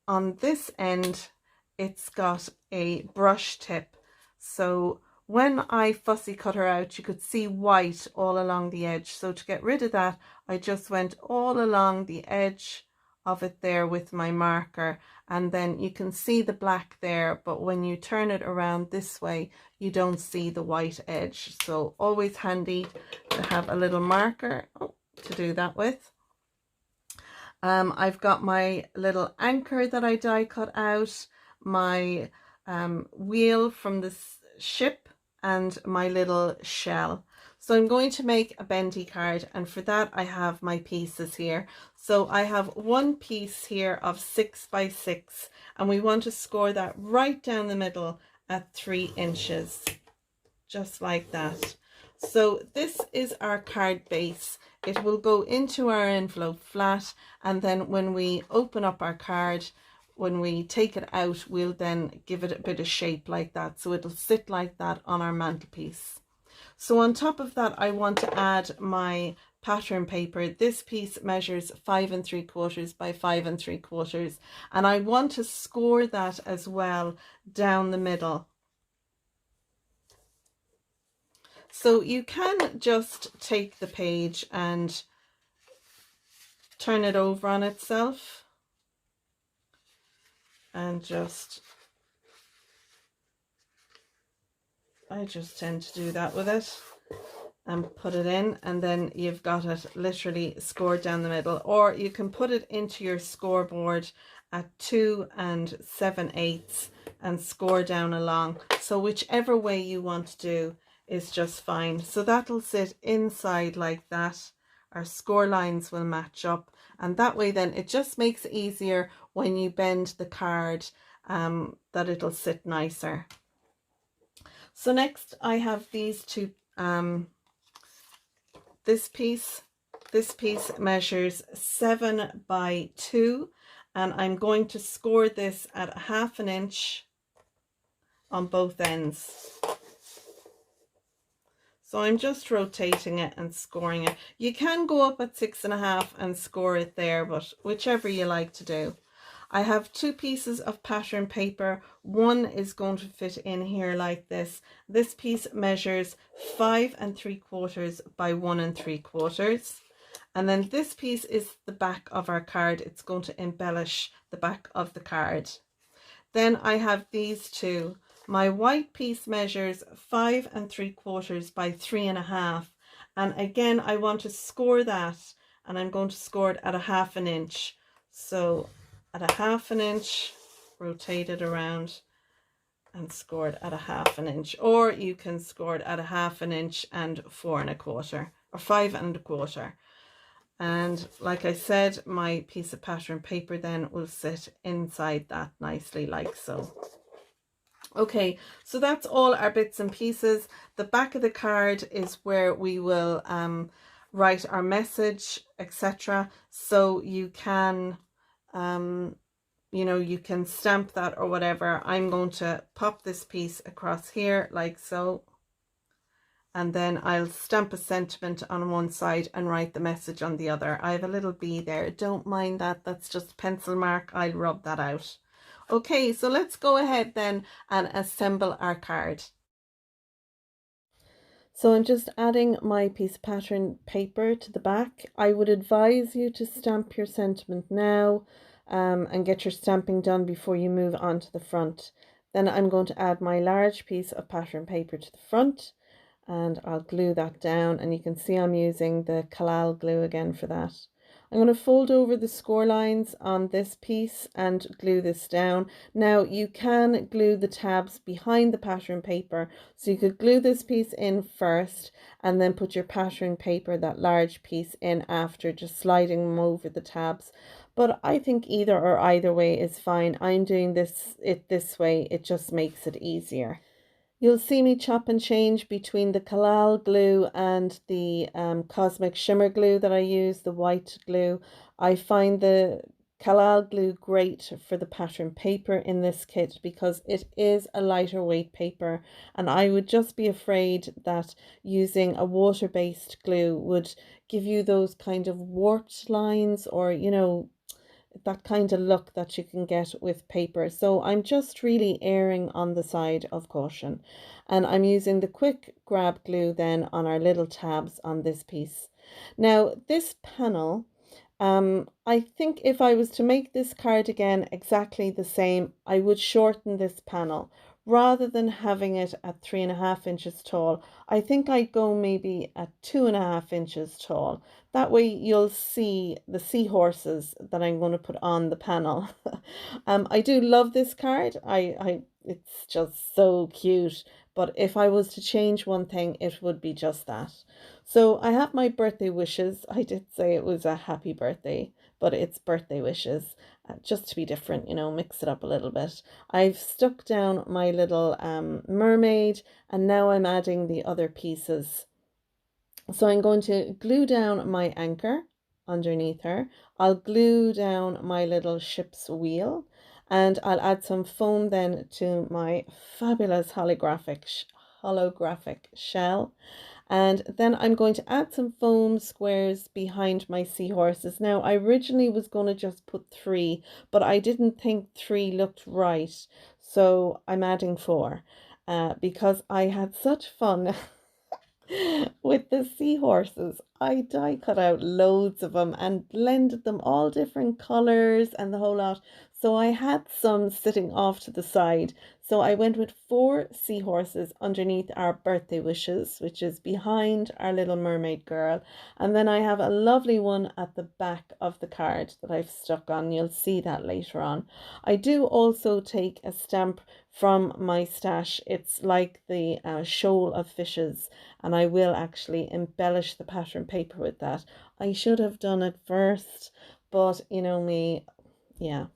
on this end it's got a brush tip. So when I fussy cut her out, you could see white all along the edge. So to get rid of that, I just went all along the edge of it there with my marker, and then you can see the black there, but when you turn it around this way, you don't see the white edge. So always handy to have a little marker to do that with. I've got my little anchor that I die cut out, my wheel from the ship, and my little shell. So I'm going to make a bendy card, and for that I have my pieces here. So I have one piece here of 6 by 6, and we want to score that right down the middle at 3 inches, just like that. So this is our card base. It will go into our envelope flat, and then when we open up our card, when we take it out, we'll then give it a bit of shape like that, so it'll sit like that on our mantelpiece. So on top of that, I want to add my pattern paper. This piece measures 5 3/4 by 5 3/4, and I want to score that as well down the middle. So you can just take the page and turn it over on itself, and I just tend to do that with it and put it in, and then you've got it literally scored down the middle. Or you can put it into your scoreboard at 2 7/8 and score down along. So whichever way you want to do is just fine. So that'll sit inside like that our score lines will match up, and that way then it just makes it easier when you bend the card, that it'll sit nicer. So next I have these two, this piece measures 7 by 2, and I'm going to score this at 1/2 inch on both ends. So I'm just rotating it and scoring it. You can go up at 6.5 and score it there, but whichever you like to do. I have 2 pieces of pattern paper. One is going to fit in here like this. This piece measures 5 3/4 by 1 3/4. And then this piece is the back of our card. It's going to embellish the back of the card. Then I have these two. My white piece measures 5 3/4 by 3.5. And again, I want to score that, and I'm going to score it at 1/2 inch. So at 1/2 inch, rotate it around and score it at 1/2 inch, or you can score it at 1/2 inch and 4 1/4 or 5 1/4. And like I said, my piece of pattern paper then will sit inside that nicely, like so. Okay, so that's all our bits and pieces. The back of the card is where we will write our message, etc. So you can you know, you can stamp that or whatever. I'm going to pop this piece across here like so, and then I'll stamp a sentiment on one side and write the message on the other. I have a little B there, don't mind that, that's just pencil mark. I'll rub that out. Okay, so let's go ahead then and assemble our card. So I'm just adding my piece of pattern paper to the back. I would advise you to stamp your sentiment now and get your stamping done before you move on to the front. Then I'm going to add my large piece of pattern paper to the front, and I'll glue that down, and you can see I'm using the Collal glue again for that. I'm going to fold over the score lines on this piece and glue this down. Now you can glue the tabs behind the pattern paper, so you could glue this piece in first and then put your pattern paper, that large piece, in after, just sliding them over the tabs. But I think either way is fine. I'm doing this way, it just makes it easier. You'll see me chop and change between the Collal glue and the Cosmic Shimmer glue that I use, the white glue. I find the Collal glue great for the pattern paper in this kit because it is a lighter weight paper, and I would just be afraid that using a water-based glue would give you those kind of warped lines, or, you know, that kind of look that you can get with paper. So I'm just really erring on the side of caution, and I'm using the quick grab glue then on our little tabs on this piece. Now this panel, I think if I was to make this card again exactly the same, I would shorten this panel. Rather than having it at 3.5 inches tall, I think I'd go maybe at 2.5 inches tall. That way you'll see the seahorses that I'm going to put on the panel. I do love this card. It's just so cute. But if I was to change one thing, it would be just that. So I have my birthday wishes. I did say it was a happy birthday, but it's birthday wishes. Just to be different, you know, mix it up a little bit. I've stuck down my little mermaid, and now I'm adding the other pieces. So I'm going to glue down my anchor underneath her. I'll glue down my little ship's wheel, and I'll add some foam then to my fabulous holographic shell. And then I'm going to add some foam squares behind my seahorses. Now, I originally was going to just put 3, but I didn't think 3 looked right. So I'm adding 4 because I had such fun with the seahorses. I die cut out loads of them and blended them all different colors and the whole lot. So I had some sitting off to the side. So I went with 4 seahorses underneath our birthday wishes, which is behind our little mermaid girl. And then I have a lovely one at the back of the card that I've stuck on. You'll see that later on. I do also take a stamp from my stash. It's like the shoal of fishes, and I will actually embellish the pattern paper with that. I should have done it first, but you know me, yeah,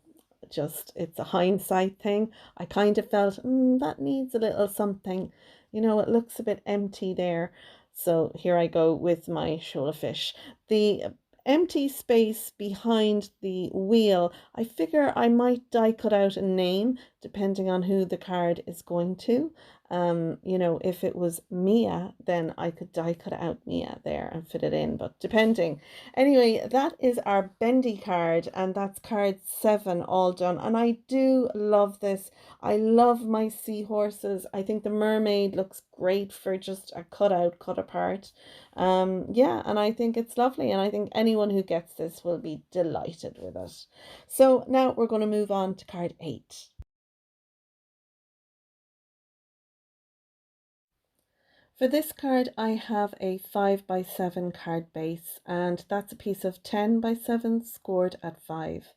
just it's a hindsight thing. I kind of felt that needs a little something, you know, it looks a bit empty there. So here I go with my shoal of fish. The empty space behind the wheel, I figure I might die cut out a name depending on who the card is going to. You know, if it was Mia, then I could die cut out Mia there and fit it in, but depending. Anyway, that is our Bendy card, and that's card 7 all done. And I do love this. I love my seahorses. I think the mermaid looks great for just a cutout, cut apart. Yeah, and I think it's lovely, and I think anyone who gets this will be delighted with it. So now we're going to move on to card 8. For this card, I have a 5x7 card base, and that's a piece of 10x7 scored at 5.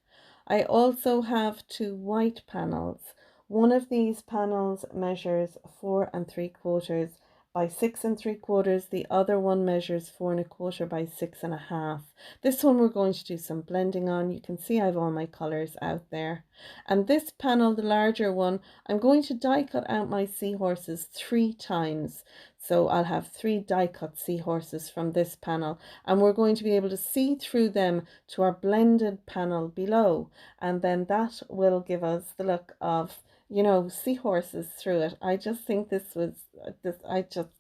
I also have 2 white panels. One of these panels measures 4 3/4 by 6 3/4. The other one measures 4 1/4 by 6 1/2. This one we're going to do some blending on. You can see I have all my colors out there. And this panel, the larger one, I'm going to die cut out my seahorses 3 times. So I'll have 3 die cut seahorses from this panel, and we're going to be able to see through them to our blended panel below, and then that will give us the look of, you know, seahorses through it. I just think this was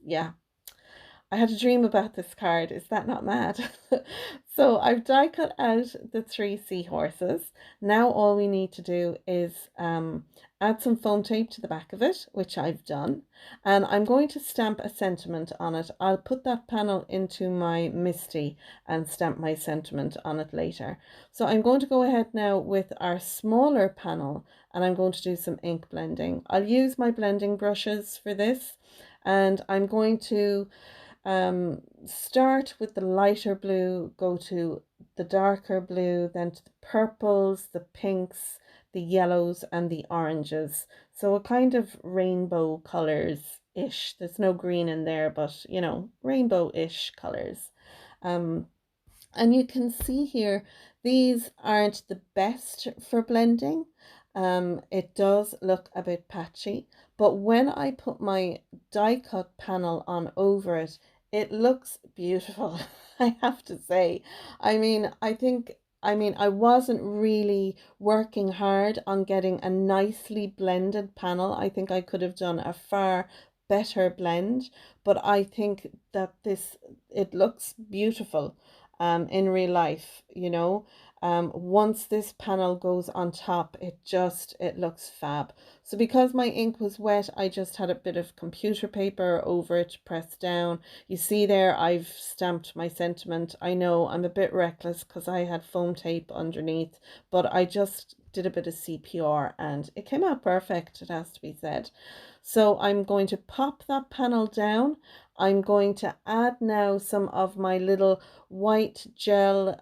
yeah, I had a dream about this card. Is that not mad? So I've die cut out the 3 seahorses. Now all we need to do is add some foam tape to the back of it, which I've done. And I'm going to stamp a sentiment on it. I'll put that panel into my MISTI and stamp my sentiment on it later. So I'm going to go ahead now with our smaller panel, and I'm going to do some ink blending. I'll use my blending brushes for this, and I'm going to start with the lighter blue, go to the darker blue, then to the purples, the pinks, the yellows, and the oranges. So a kind of rainbow colors-ish. There's no green in there, but you know, rainbow-ish colors. And you can see here, these aren't the best for blending. It does look a bit patchy, but when I put my die cut panel on over it, it looks beautiful, I have to say. I mean, I wasn't really working hard on getting a nicely blended panel. I think I could have done a far better blend, but I think that it looks beautiful in real life, you know. Once this panel goes on top, it looks fab. So because my ink was wet, I just had a bit of computer paper over it pressed down. You see there, I've stamped my sentiment. I know I'm a bit reckless because I had foam tape underneath, but I just did a bit of CPR and it came out perfect, it has to be said. So I'm going to pop that panel down. I'm going to add now some of my little white gel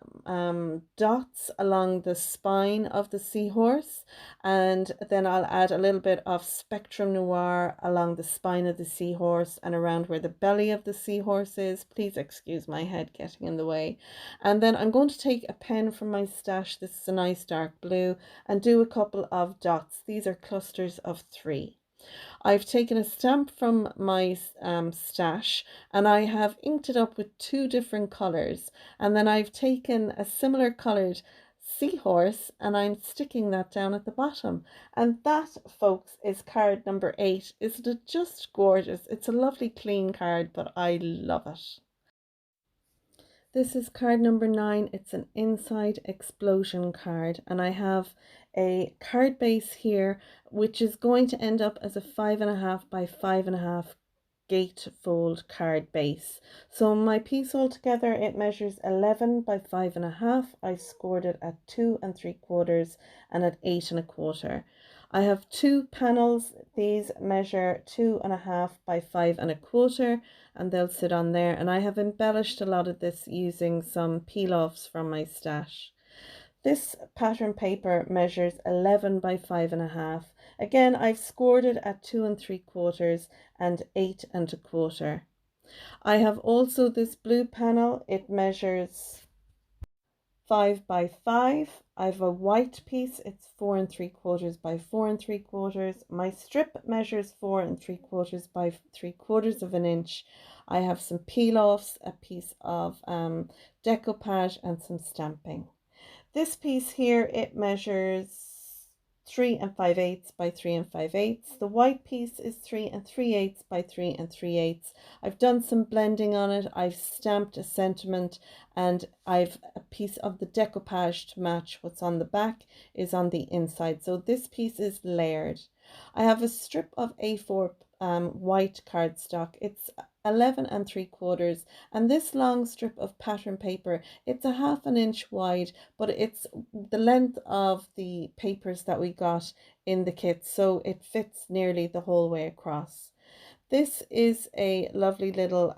dots along the spine of the seahorse, and then I'll add a little bit of Spectrum Noir along the spine of the seahorse and around where the belly of the seahorse is. Please excuse my head getting in the way. And then I'm going to take a pen from my stash, this is a nice dark blue, and do a couple of dots. These are clusters of 3. I've taken a stamp from my stash, and I have inked it up with 2 different colors, and then I've taken a similar colored seahorse and I'm sticking that down at the bottom. And that, folks, is card number 8. Isn't it just gorgeous? It's a lovely clean card, but I love it. This is card number 9. It's an inside explosion card, and I have a card base here which is going to end up as a 5.5 by 5.5 gatefold card base. So my piece altogether, it measures 11 by 5.5. I scored it at 2 3/4 and at 8 1/4. I have two panels. These measure 2.5 by 5.25, and they'll sit on there. And I have embellished a lot of this using some peel-offs from my stash. This pattern paper measures 11 by 5.5. Again, I've scored it at 2 3/4 and 8 1/4. I have also this blue panel. It measures 5 by 5. I have a white piece. It's 4 3/4 by 4 3/4. My strip measures 4 3/4 by 3/4 of an inch. I have some peel-offs, a piece of decoupage, and some stamping. This piece here, it measures 3 5/8 by 3 5/8. The white piece is 3 3/8 by 3 3/8. I've done some blending on it. I've stamped a sentiment, and I've a piece of the decoupage to match what's on the back is on the inside. So this piece is layered. I have a strip of A4 white cardstock. It's 11 3/4, and this long strip of pattern paper, it's a 1/2 inch wide, but it's the length of the papers that we got in the kit, so it fits nearly the whole way across. This is a lovely little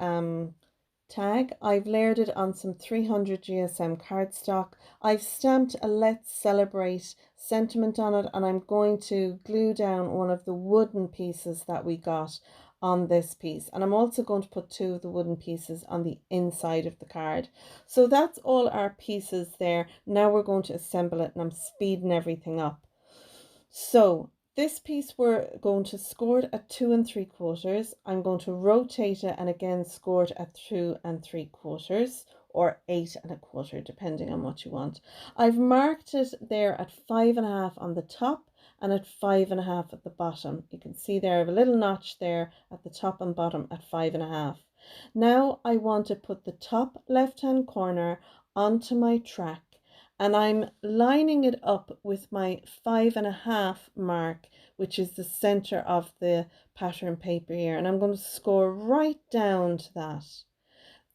tag. I've layered it on some 300 GSM cardstock. I've stamped a Let's Celebrate sentiment on it, and I'm going to glue down one of the wooden pieces that we got on this piece, and I'm also going to put 2 of the wooden pieces on the inside of the card. So that's all our pieces there. Now we're going to assemble it, and I'm speeding everything up. So this piece we're going to score it at 2 3/4. I'm going to rotate it and again score it at 2 3/4 or 8 1/4, depending on what you want. I've marked it there at 5.5 on the top and at 5.5 at the bottom. You can see there I have a little notch there at the top and bottom at 5.5. Now I want to put the top left hand corner onto my track, and I'm lining it up with my 5.5 mark, which is the center of the pattern paper here, and I'm going to score right down to that.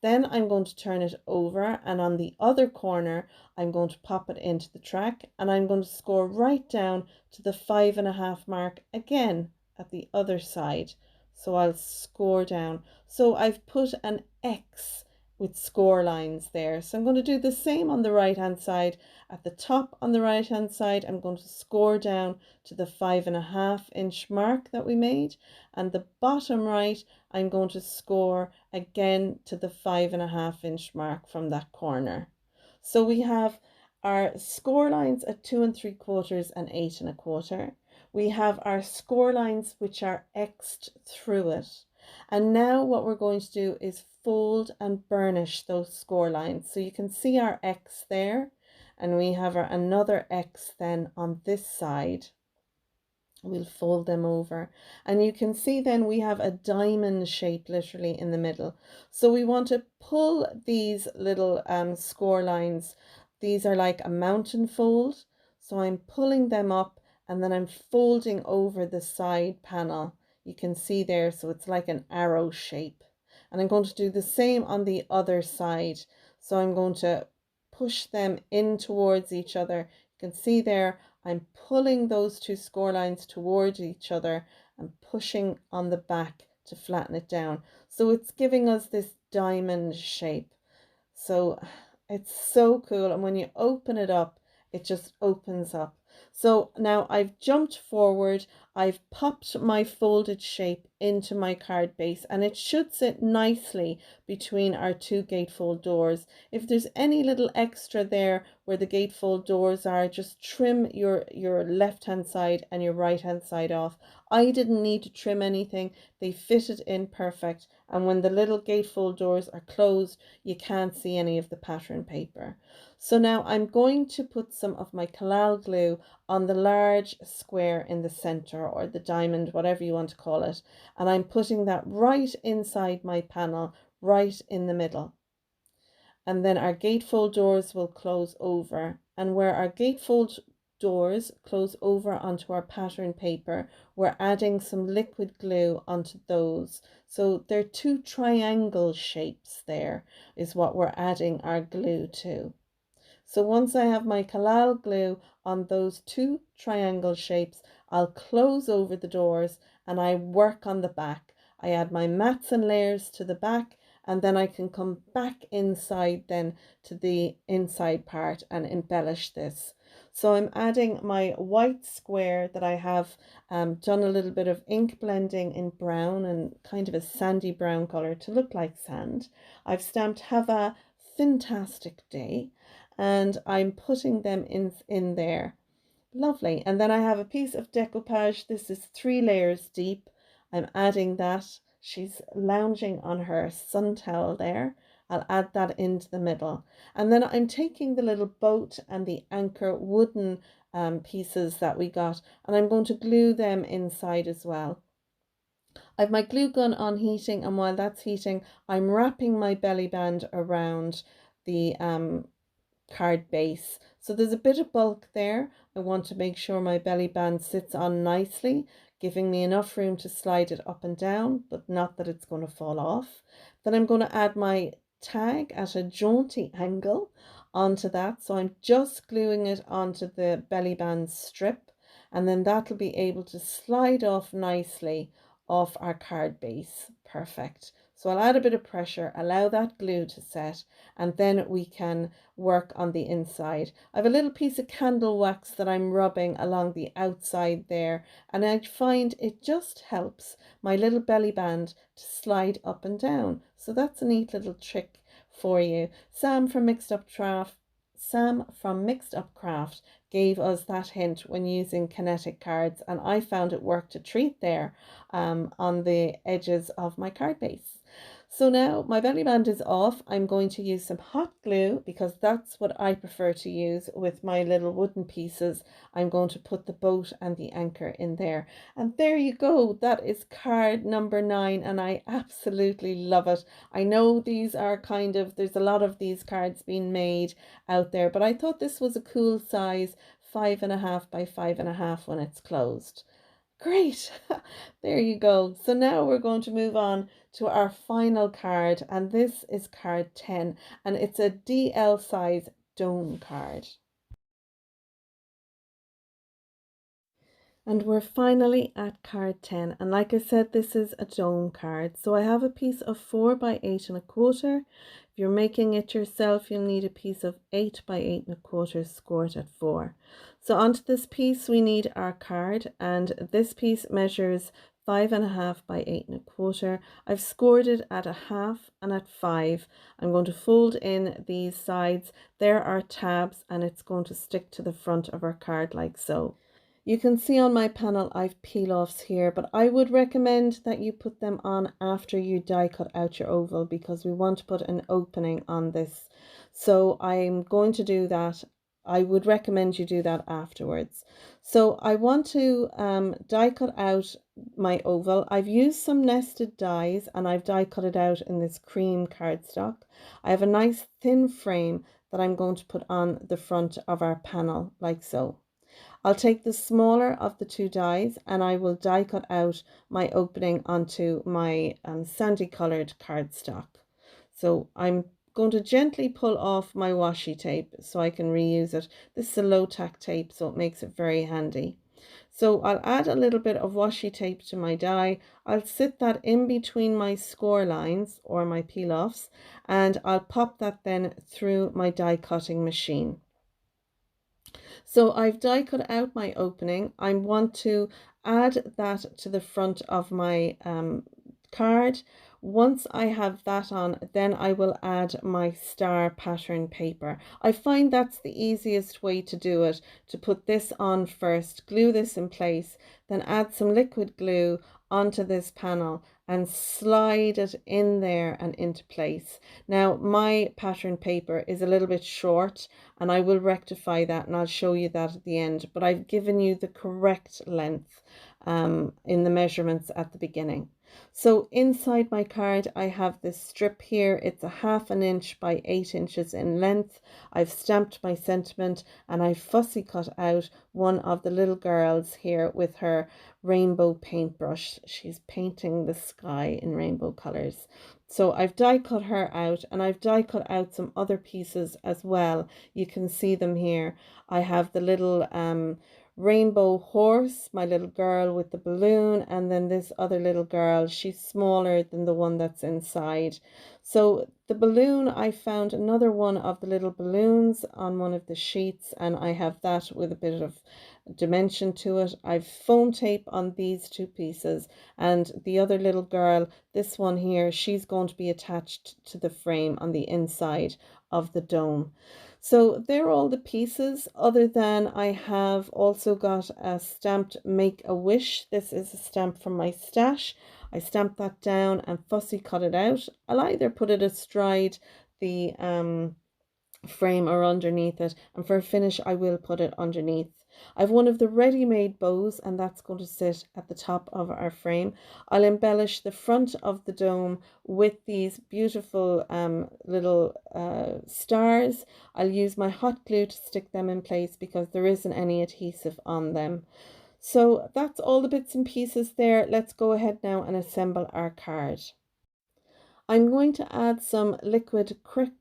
Then I'm going to turn it over, and on the other corner I'm going to pop it into the track, and I'm going to score right down to the 5.5 mark again at the other side. So I'll score down. So I've put an X with score lines there. So I'm going to do the same on the right hand side. At the top on the right hand side, I'm going to score down to the 5.5 inch mark that we made, and the bottom right I'm going to score again to the 5.5 inch mark from that corner. So we have our score lines at 2 3/4 and 8 1/4. We have our score lines which are X'd through it. And now what we're going to do is fold and burnish those score lines. So you can see our X there, and we have another X then on this side. We'll fold them over, and you can see then we have a diamond shape literally in the middle. So we want to pull these little score lines. These are like a mountain fold. So I'm pulling them up, and then I'm folding over the side panel. You can see there, so it's like an arrow shape. And I'm going to do the same on the other side. So I'm going to push them in towards each other. You can see there, I'm pulling those two score lines towards each other and pushing on the back to flatten it down. So it's giving us this diamond shape. So it's so cool. And when you open it up, it just opens up. So now I've jumped forward, I've popped my folded shape into my card base, and it should sit nicely between our two gatefold doors. If there's any little extra there where the gatefold doors are, just trim your left hand side and your right hand side off. I didn't need to trim anything. They fitted in perfect, and when the little gatefold doors are closed, you can't see any of the pattern paper. So now I'm going to put some of my collal glue on the large square in the center, or the diamond, whatever you want to call it, and I'm putting that right inside my panel, right in the middle. And then our gatefold doors will close over, and where our gatefold doors close over onto our pattern paper, we're adding some liquid glue onto those. So they're two triangle shapes there is what we're adding our glue to. So once I have my collal glue on those two triangle shapes, I'll close over the doors and I work on the back. I add my mats and layers to the back, and then I can come back inside then to the inside part and embellish this. So I'm adding my white square that I have done a little bit of ink blending in brown and kind of a sandy brown color to look like sand. I've stamped "Have a fantastic day," and I'm putting them in there. Lovely. And then I have a piece of decoupage. This is 3 layers deep. I'm adding that. She's lounging on her sun towel there. I'll add that into the middle. And then I'm taking the little boat and the anchor wooden pieces that we got, and I'm going to glue them inside as well. I have my glue gun on heating, and while that's heating, I'm wrapping my belly band around the card base. So there's a bit of bulk there. I want to make sure my belly band sits on nicely, giving me enough room to slide it up and down, but not that it's going to fall off. Then I'm going to add my tag at a jaunty angle onto that. So I'm just gluing it onto the belly band strip, and then that'll be able to slide off nicely off our card base. Perfect. So I'll add a bit of pressure, allow that glue to set, and then we can work on the inside. I have a little piece of candle wax that I'm rubbing along the outside there, and I find it just helps my little belly band to slide up and down. So that's a neat little trick for you. Sam from Mixed Up Craft gave us that hint when using kinetic cards, and I found it worked a treat there on the edges of my card base. So now my belly band is off. I'm going to use some hot glue because that's what I prefer to use with my little wooden pieces. I'm going to put the boat and the anchor in there. And there you go. That is card number 9, and I absolutely love it. I know these are there's a lot of these cards being made out there, but I thought this was a cool size, 5.5 by 5.5 when it's closed. Great. There you go. So now we're going to move on to our final card, and this is card 10, and it's a DL size dome card. And we're finally at card 10, and like I said, this is a dome card. So I have a piece of 4 by 8.25. If you're making it yourself, you'll need a piece of 8 by 8.25 scored at 4. So onto this piece we need our card, and this piece measures 5.5 by 8.25. I've scored it at 1/2 and at 5. I'm going to fold in these sides. There are tabs, and it's going to stick to the front of our card like so. You can see on my panel I've peel-offs here, but I would recommend that you put them on after you die cut out your oval, because we want to put an opening on this. So I'm going to do that. I would recommend you do that afterwards. So I want to die cut out my oval. I've used some nested dies, and I've die cut it out in this cream cardstock. I have a nice thin frame that I'm going to put on the front of our panel like so. I'll take the smaller of the 2 dies, and I will die cut out my opening onto my sandy colored cardstock. So I'm going to gently pull off my washi tape so I can reuse it. This is a low tack tape, so it makes it very handy. So I'll add a little bit of washi tape to my die. I'll sit that in between my score lines or my peel-offs, and I'll pop that then through my die cutting machine. So I've die cut out my opening. I want to add that to the front of my card. Once I have that on, then I will add my star pattern paper. I find that's the easiest way to do it, to put this on first, glue this in place, then add some liquid glue onto this panel and slide it in there and into place. Now my pattern paper is a little bit short, and I will rectify that, and I'll show you that at the end, but I've given you the correct length in the measurements at the beginning. So inside my card I have this strip here. It's a 1/2 inch by 8 inches in length. I've stamped my sentiment, and I fussy cut out one of the little girls here with her rainbow paintbrush. She's painting the sky in rainbow colors. So I've die cut her out, and I've die cut out some other pieces as well. You can see them here. I have the little rainbow horse, my little girl with the balloon, and then this other little girl, she's smaller than the one that's inside. So the balloon, I found another one of the little balloons on one of the sheets, and I have that with a bit of dimension to it. I've foam tape on these two pieces, and the other little girl, this one here, she's going to be attached to the frame on the inside of the dome. So they're all the pieces, other than I have also got a stamped Make a Wish. This is a stamp from my stash. I stamped that down and fussy cut it out. I'll either put it astride the frame or underneath it, and for a finish I will put it underneath. I've one of the ready-made bows, and that's going to sit at the top of our frame. I'll embellish the front of the dome with these beautiful little stars. I'll use my hot glue to stick them in place because there isn't any adhesive on them. So that's all the bits and pieces there. Let's go ahead now and assemble our card. I'm going to add some liquid quick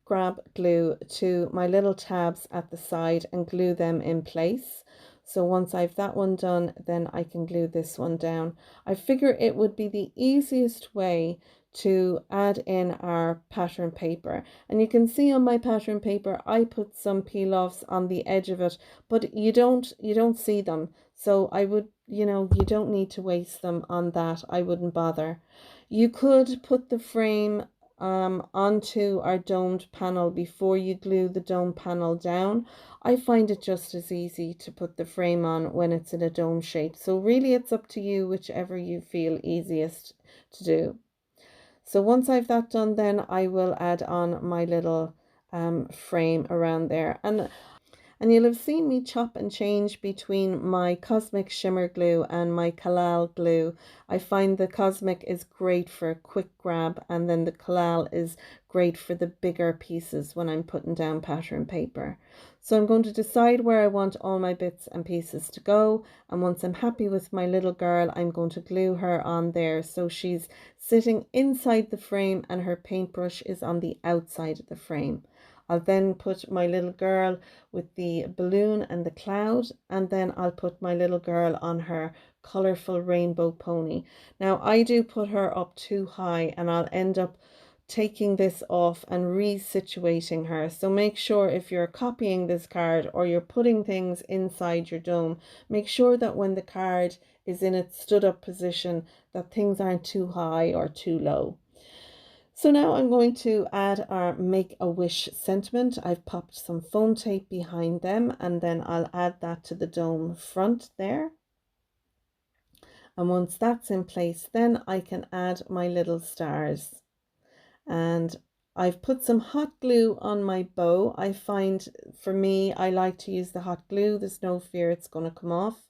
grab glue to my little tabs at the side and glue them in place. So once I've that one done, then I can glue this one down. I figure it would be the easiest way to add in our pattern paper, and you can see on my pattern paper I put some peel offs on the edge of it, but you don't see them, so I would, you don't need to waste them on that. I wouldn't bother. You could put the frame onto our domed panel before you glue the dome panel down. I find it just as easy to put the frame on when it's in a dome shape, so really it's up to you, whichever you feel easiest to do. So once I've that done, then I will add on my little frame around there, and you'll have seen me chop and change between my Cosmic Shimmer Glue and my Collal Glue. I find the Cosmic is great for a quick grab, and then the Collal is great for the bigger pieces when I'm putting down pattern paper. So I'm going to decide where I want all my bits and pieces to go, and once I'm happy with my little girl, I'm going to glue her on there so she's sitting inside the frame and her paintbrush is on the outside of the frame. I'll then put my little girl with the balloon and the cloud, and then I'll put my little girl on her colourful rainbow pony. Now I do put her up too high, and I'll end up taking this off and resituating her. So make sure if you're copying this card or you're putting things inside your dome, make sure that when the card is in its stood up position that things aren't too high or too low. So now I'm going to add our Make a Wish sentiment. I've popped some foam tape behind them, and then I'll add that to the dome front there. And once that's in place, then I can add my little stars. And I've put some hot glue on my bow. I find, for me, I like to use the hot glue. There's no fear it's going to come off.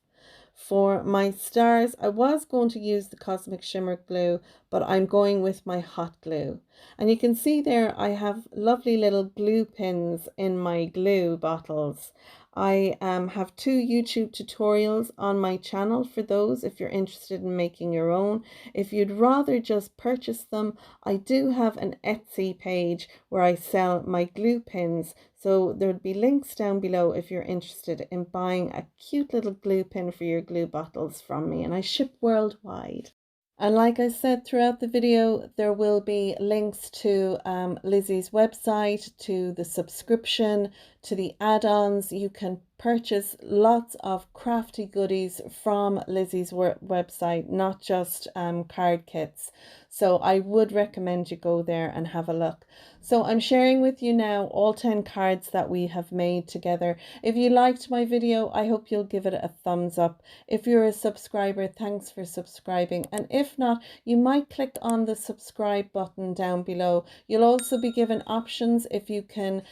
For my stars, I was going to use the Cosmic Shimmer Glue, but I'm going with my hot glue. And you can see there I have lovely little glue pins in my glue bottles. I have 2 YouTube tutorials on my channel for those if you're interested in making your own. If you'd rather just purchase them, I do have an Etsy page where I sell my glue pins. So there'll be links down below if you're interested in buying a cute little glue pin for your glue bottles from me, and I ship worldwide. And like I said throughout the video, there will be links to Lizi's website, to the subscription, to the add-ons. You can purchase lots of crafty goodies from Lizi's website, not just card kits. So I would recommend you go there and have a look. So I'm sharing with you now all 10 cards that we have made together. If you liked my video, I hope you'll give it a thumbs up. If you're a subscriber, thanks for subscribing. And if not, you might click on the subscribe button down below. You'll also be given options if you can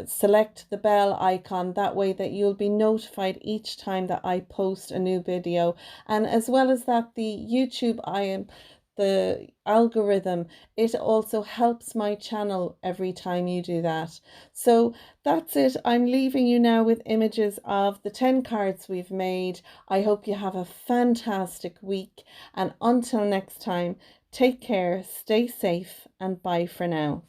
select the bell icon. That way that you'll be notified each time that I post a new video. And as well as that, the algorithm, it also helps my channel every time you do that. So that's it. I'm leaving you now with images of the 10 cards we've made. I hope you have a fantastic week, and until next time, Take care, stay safe, and bye for now.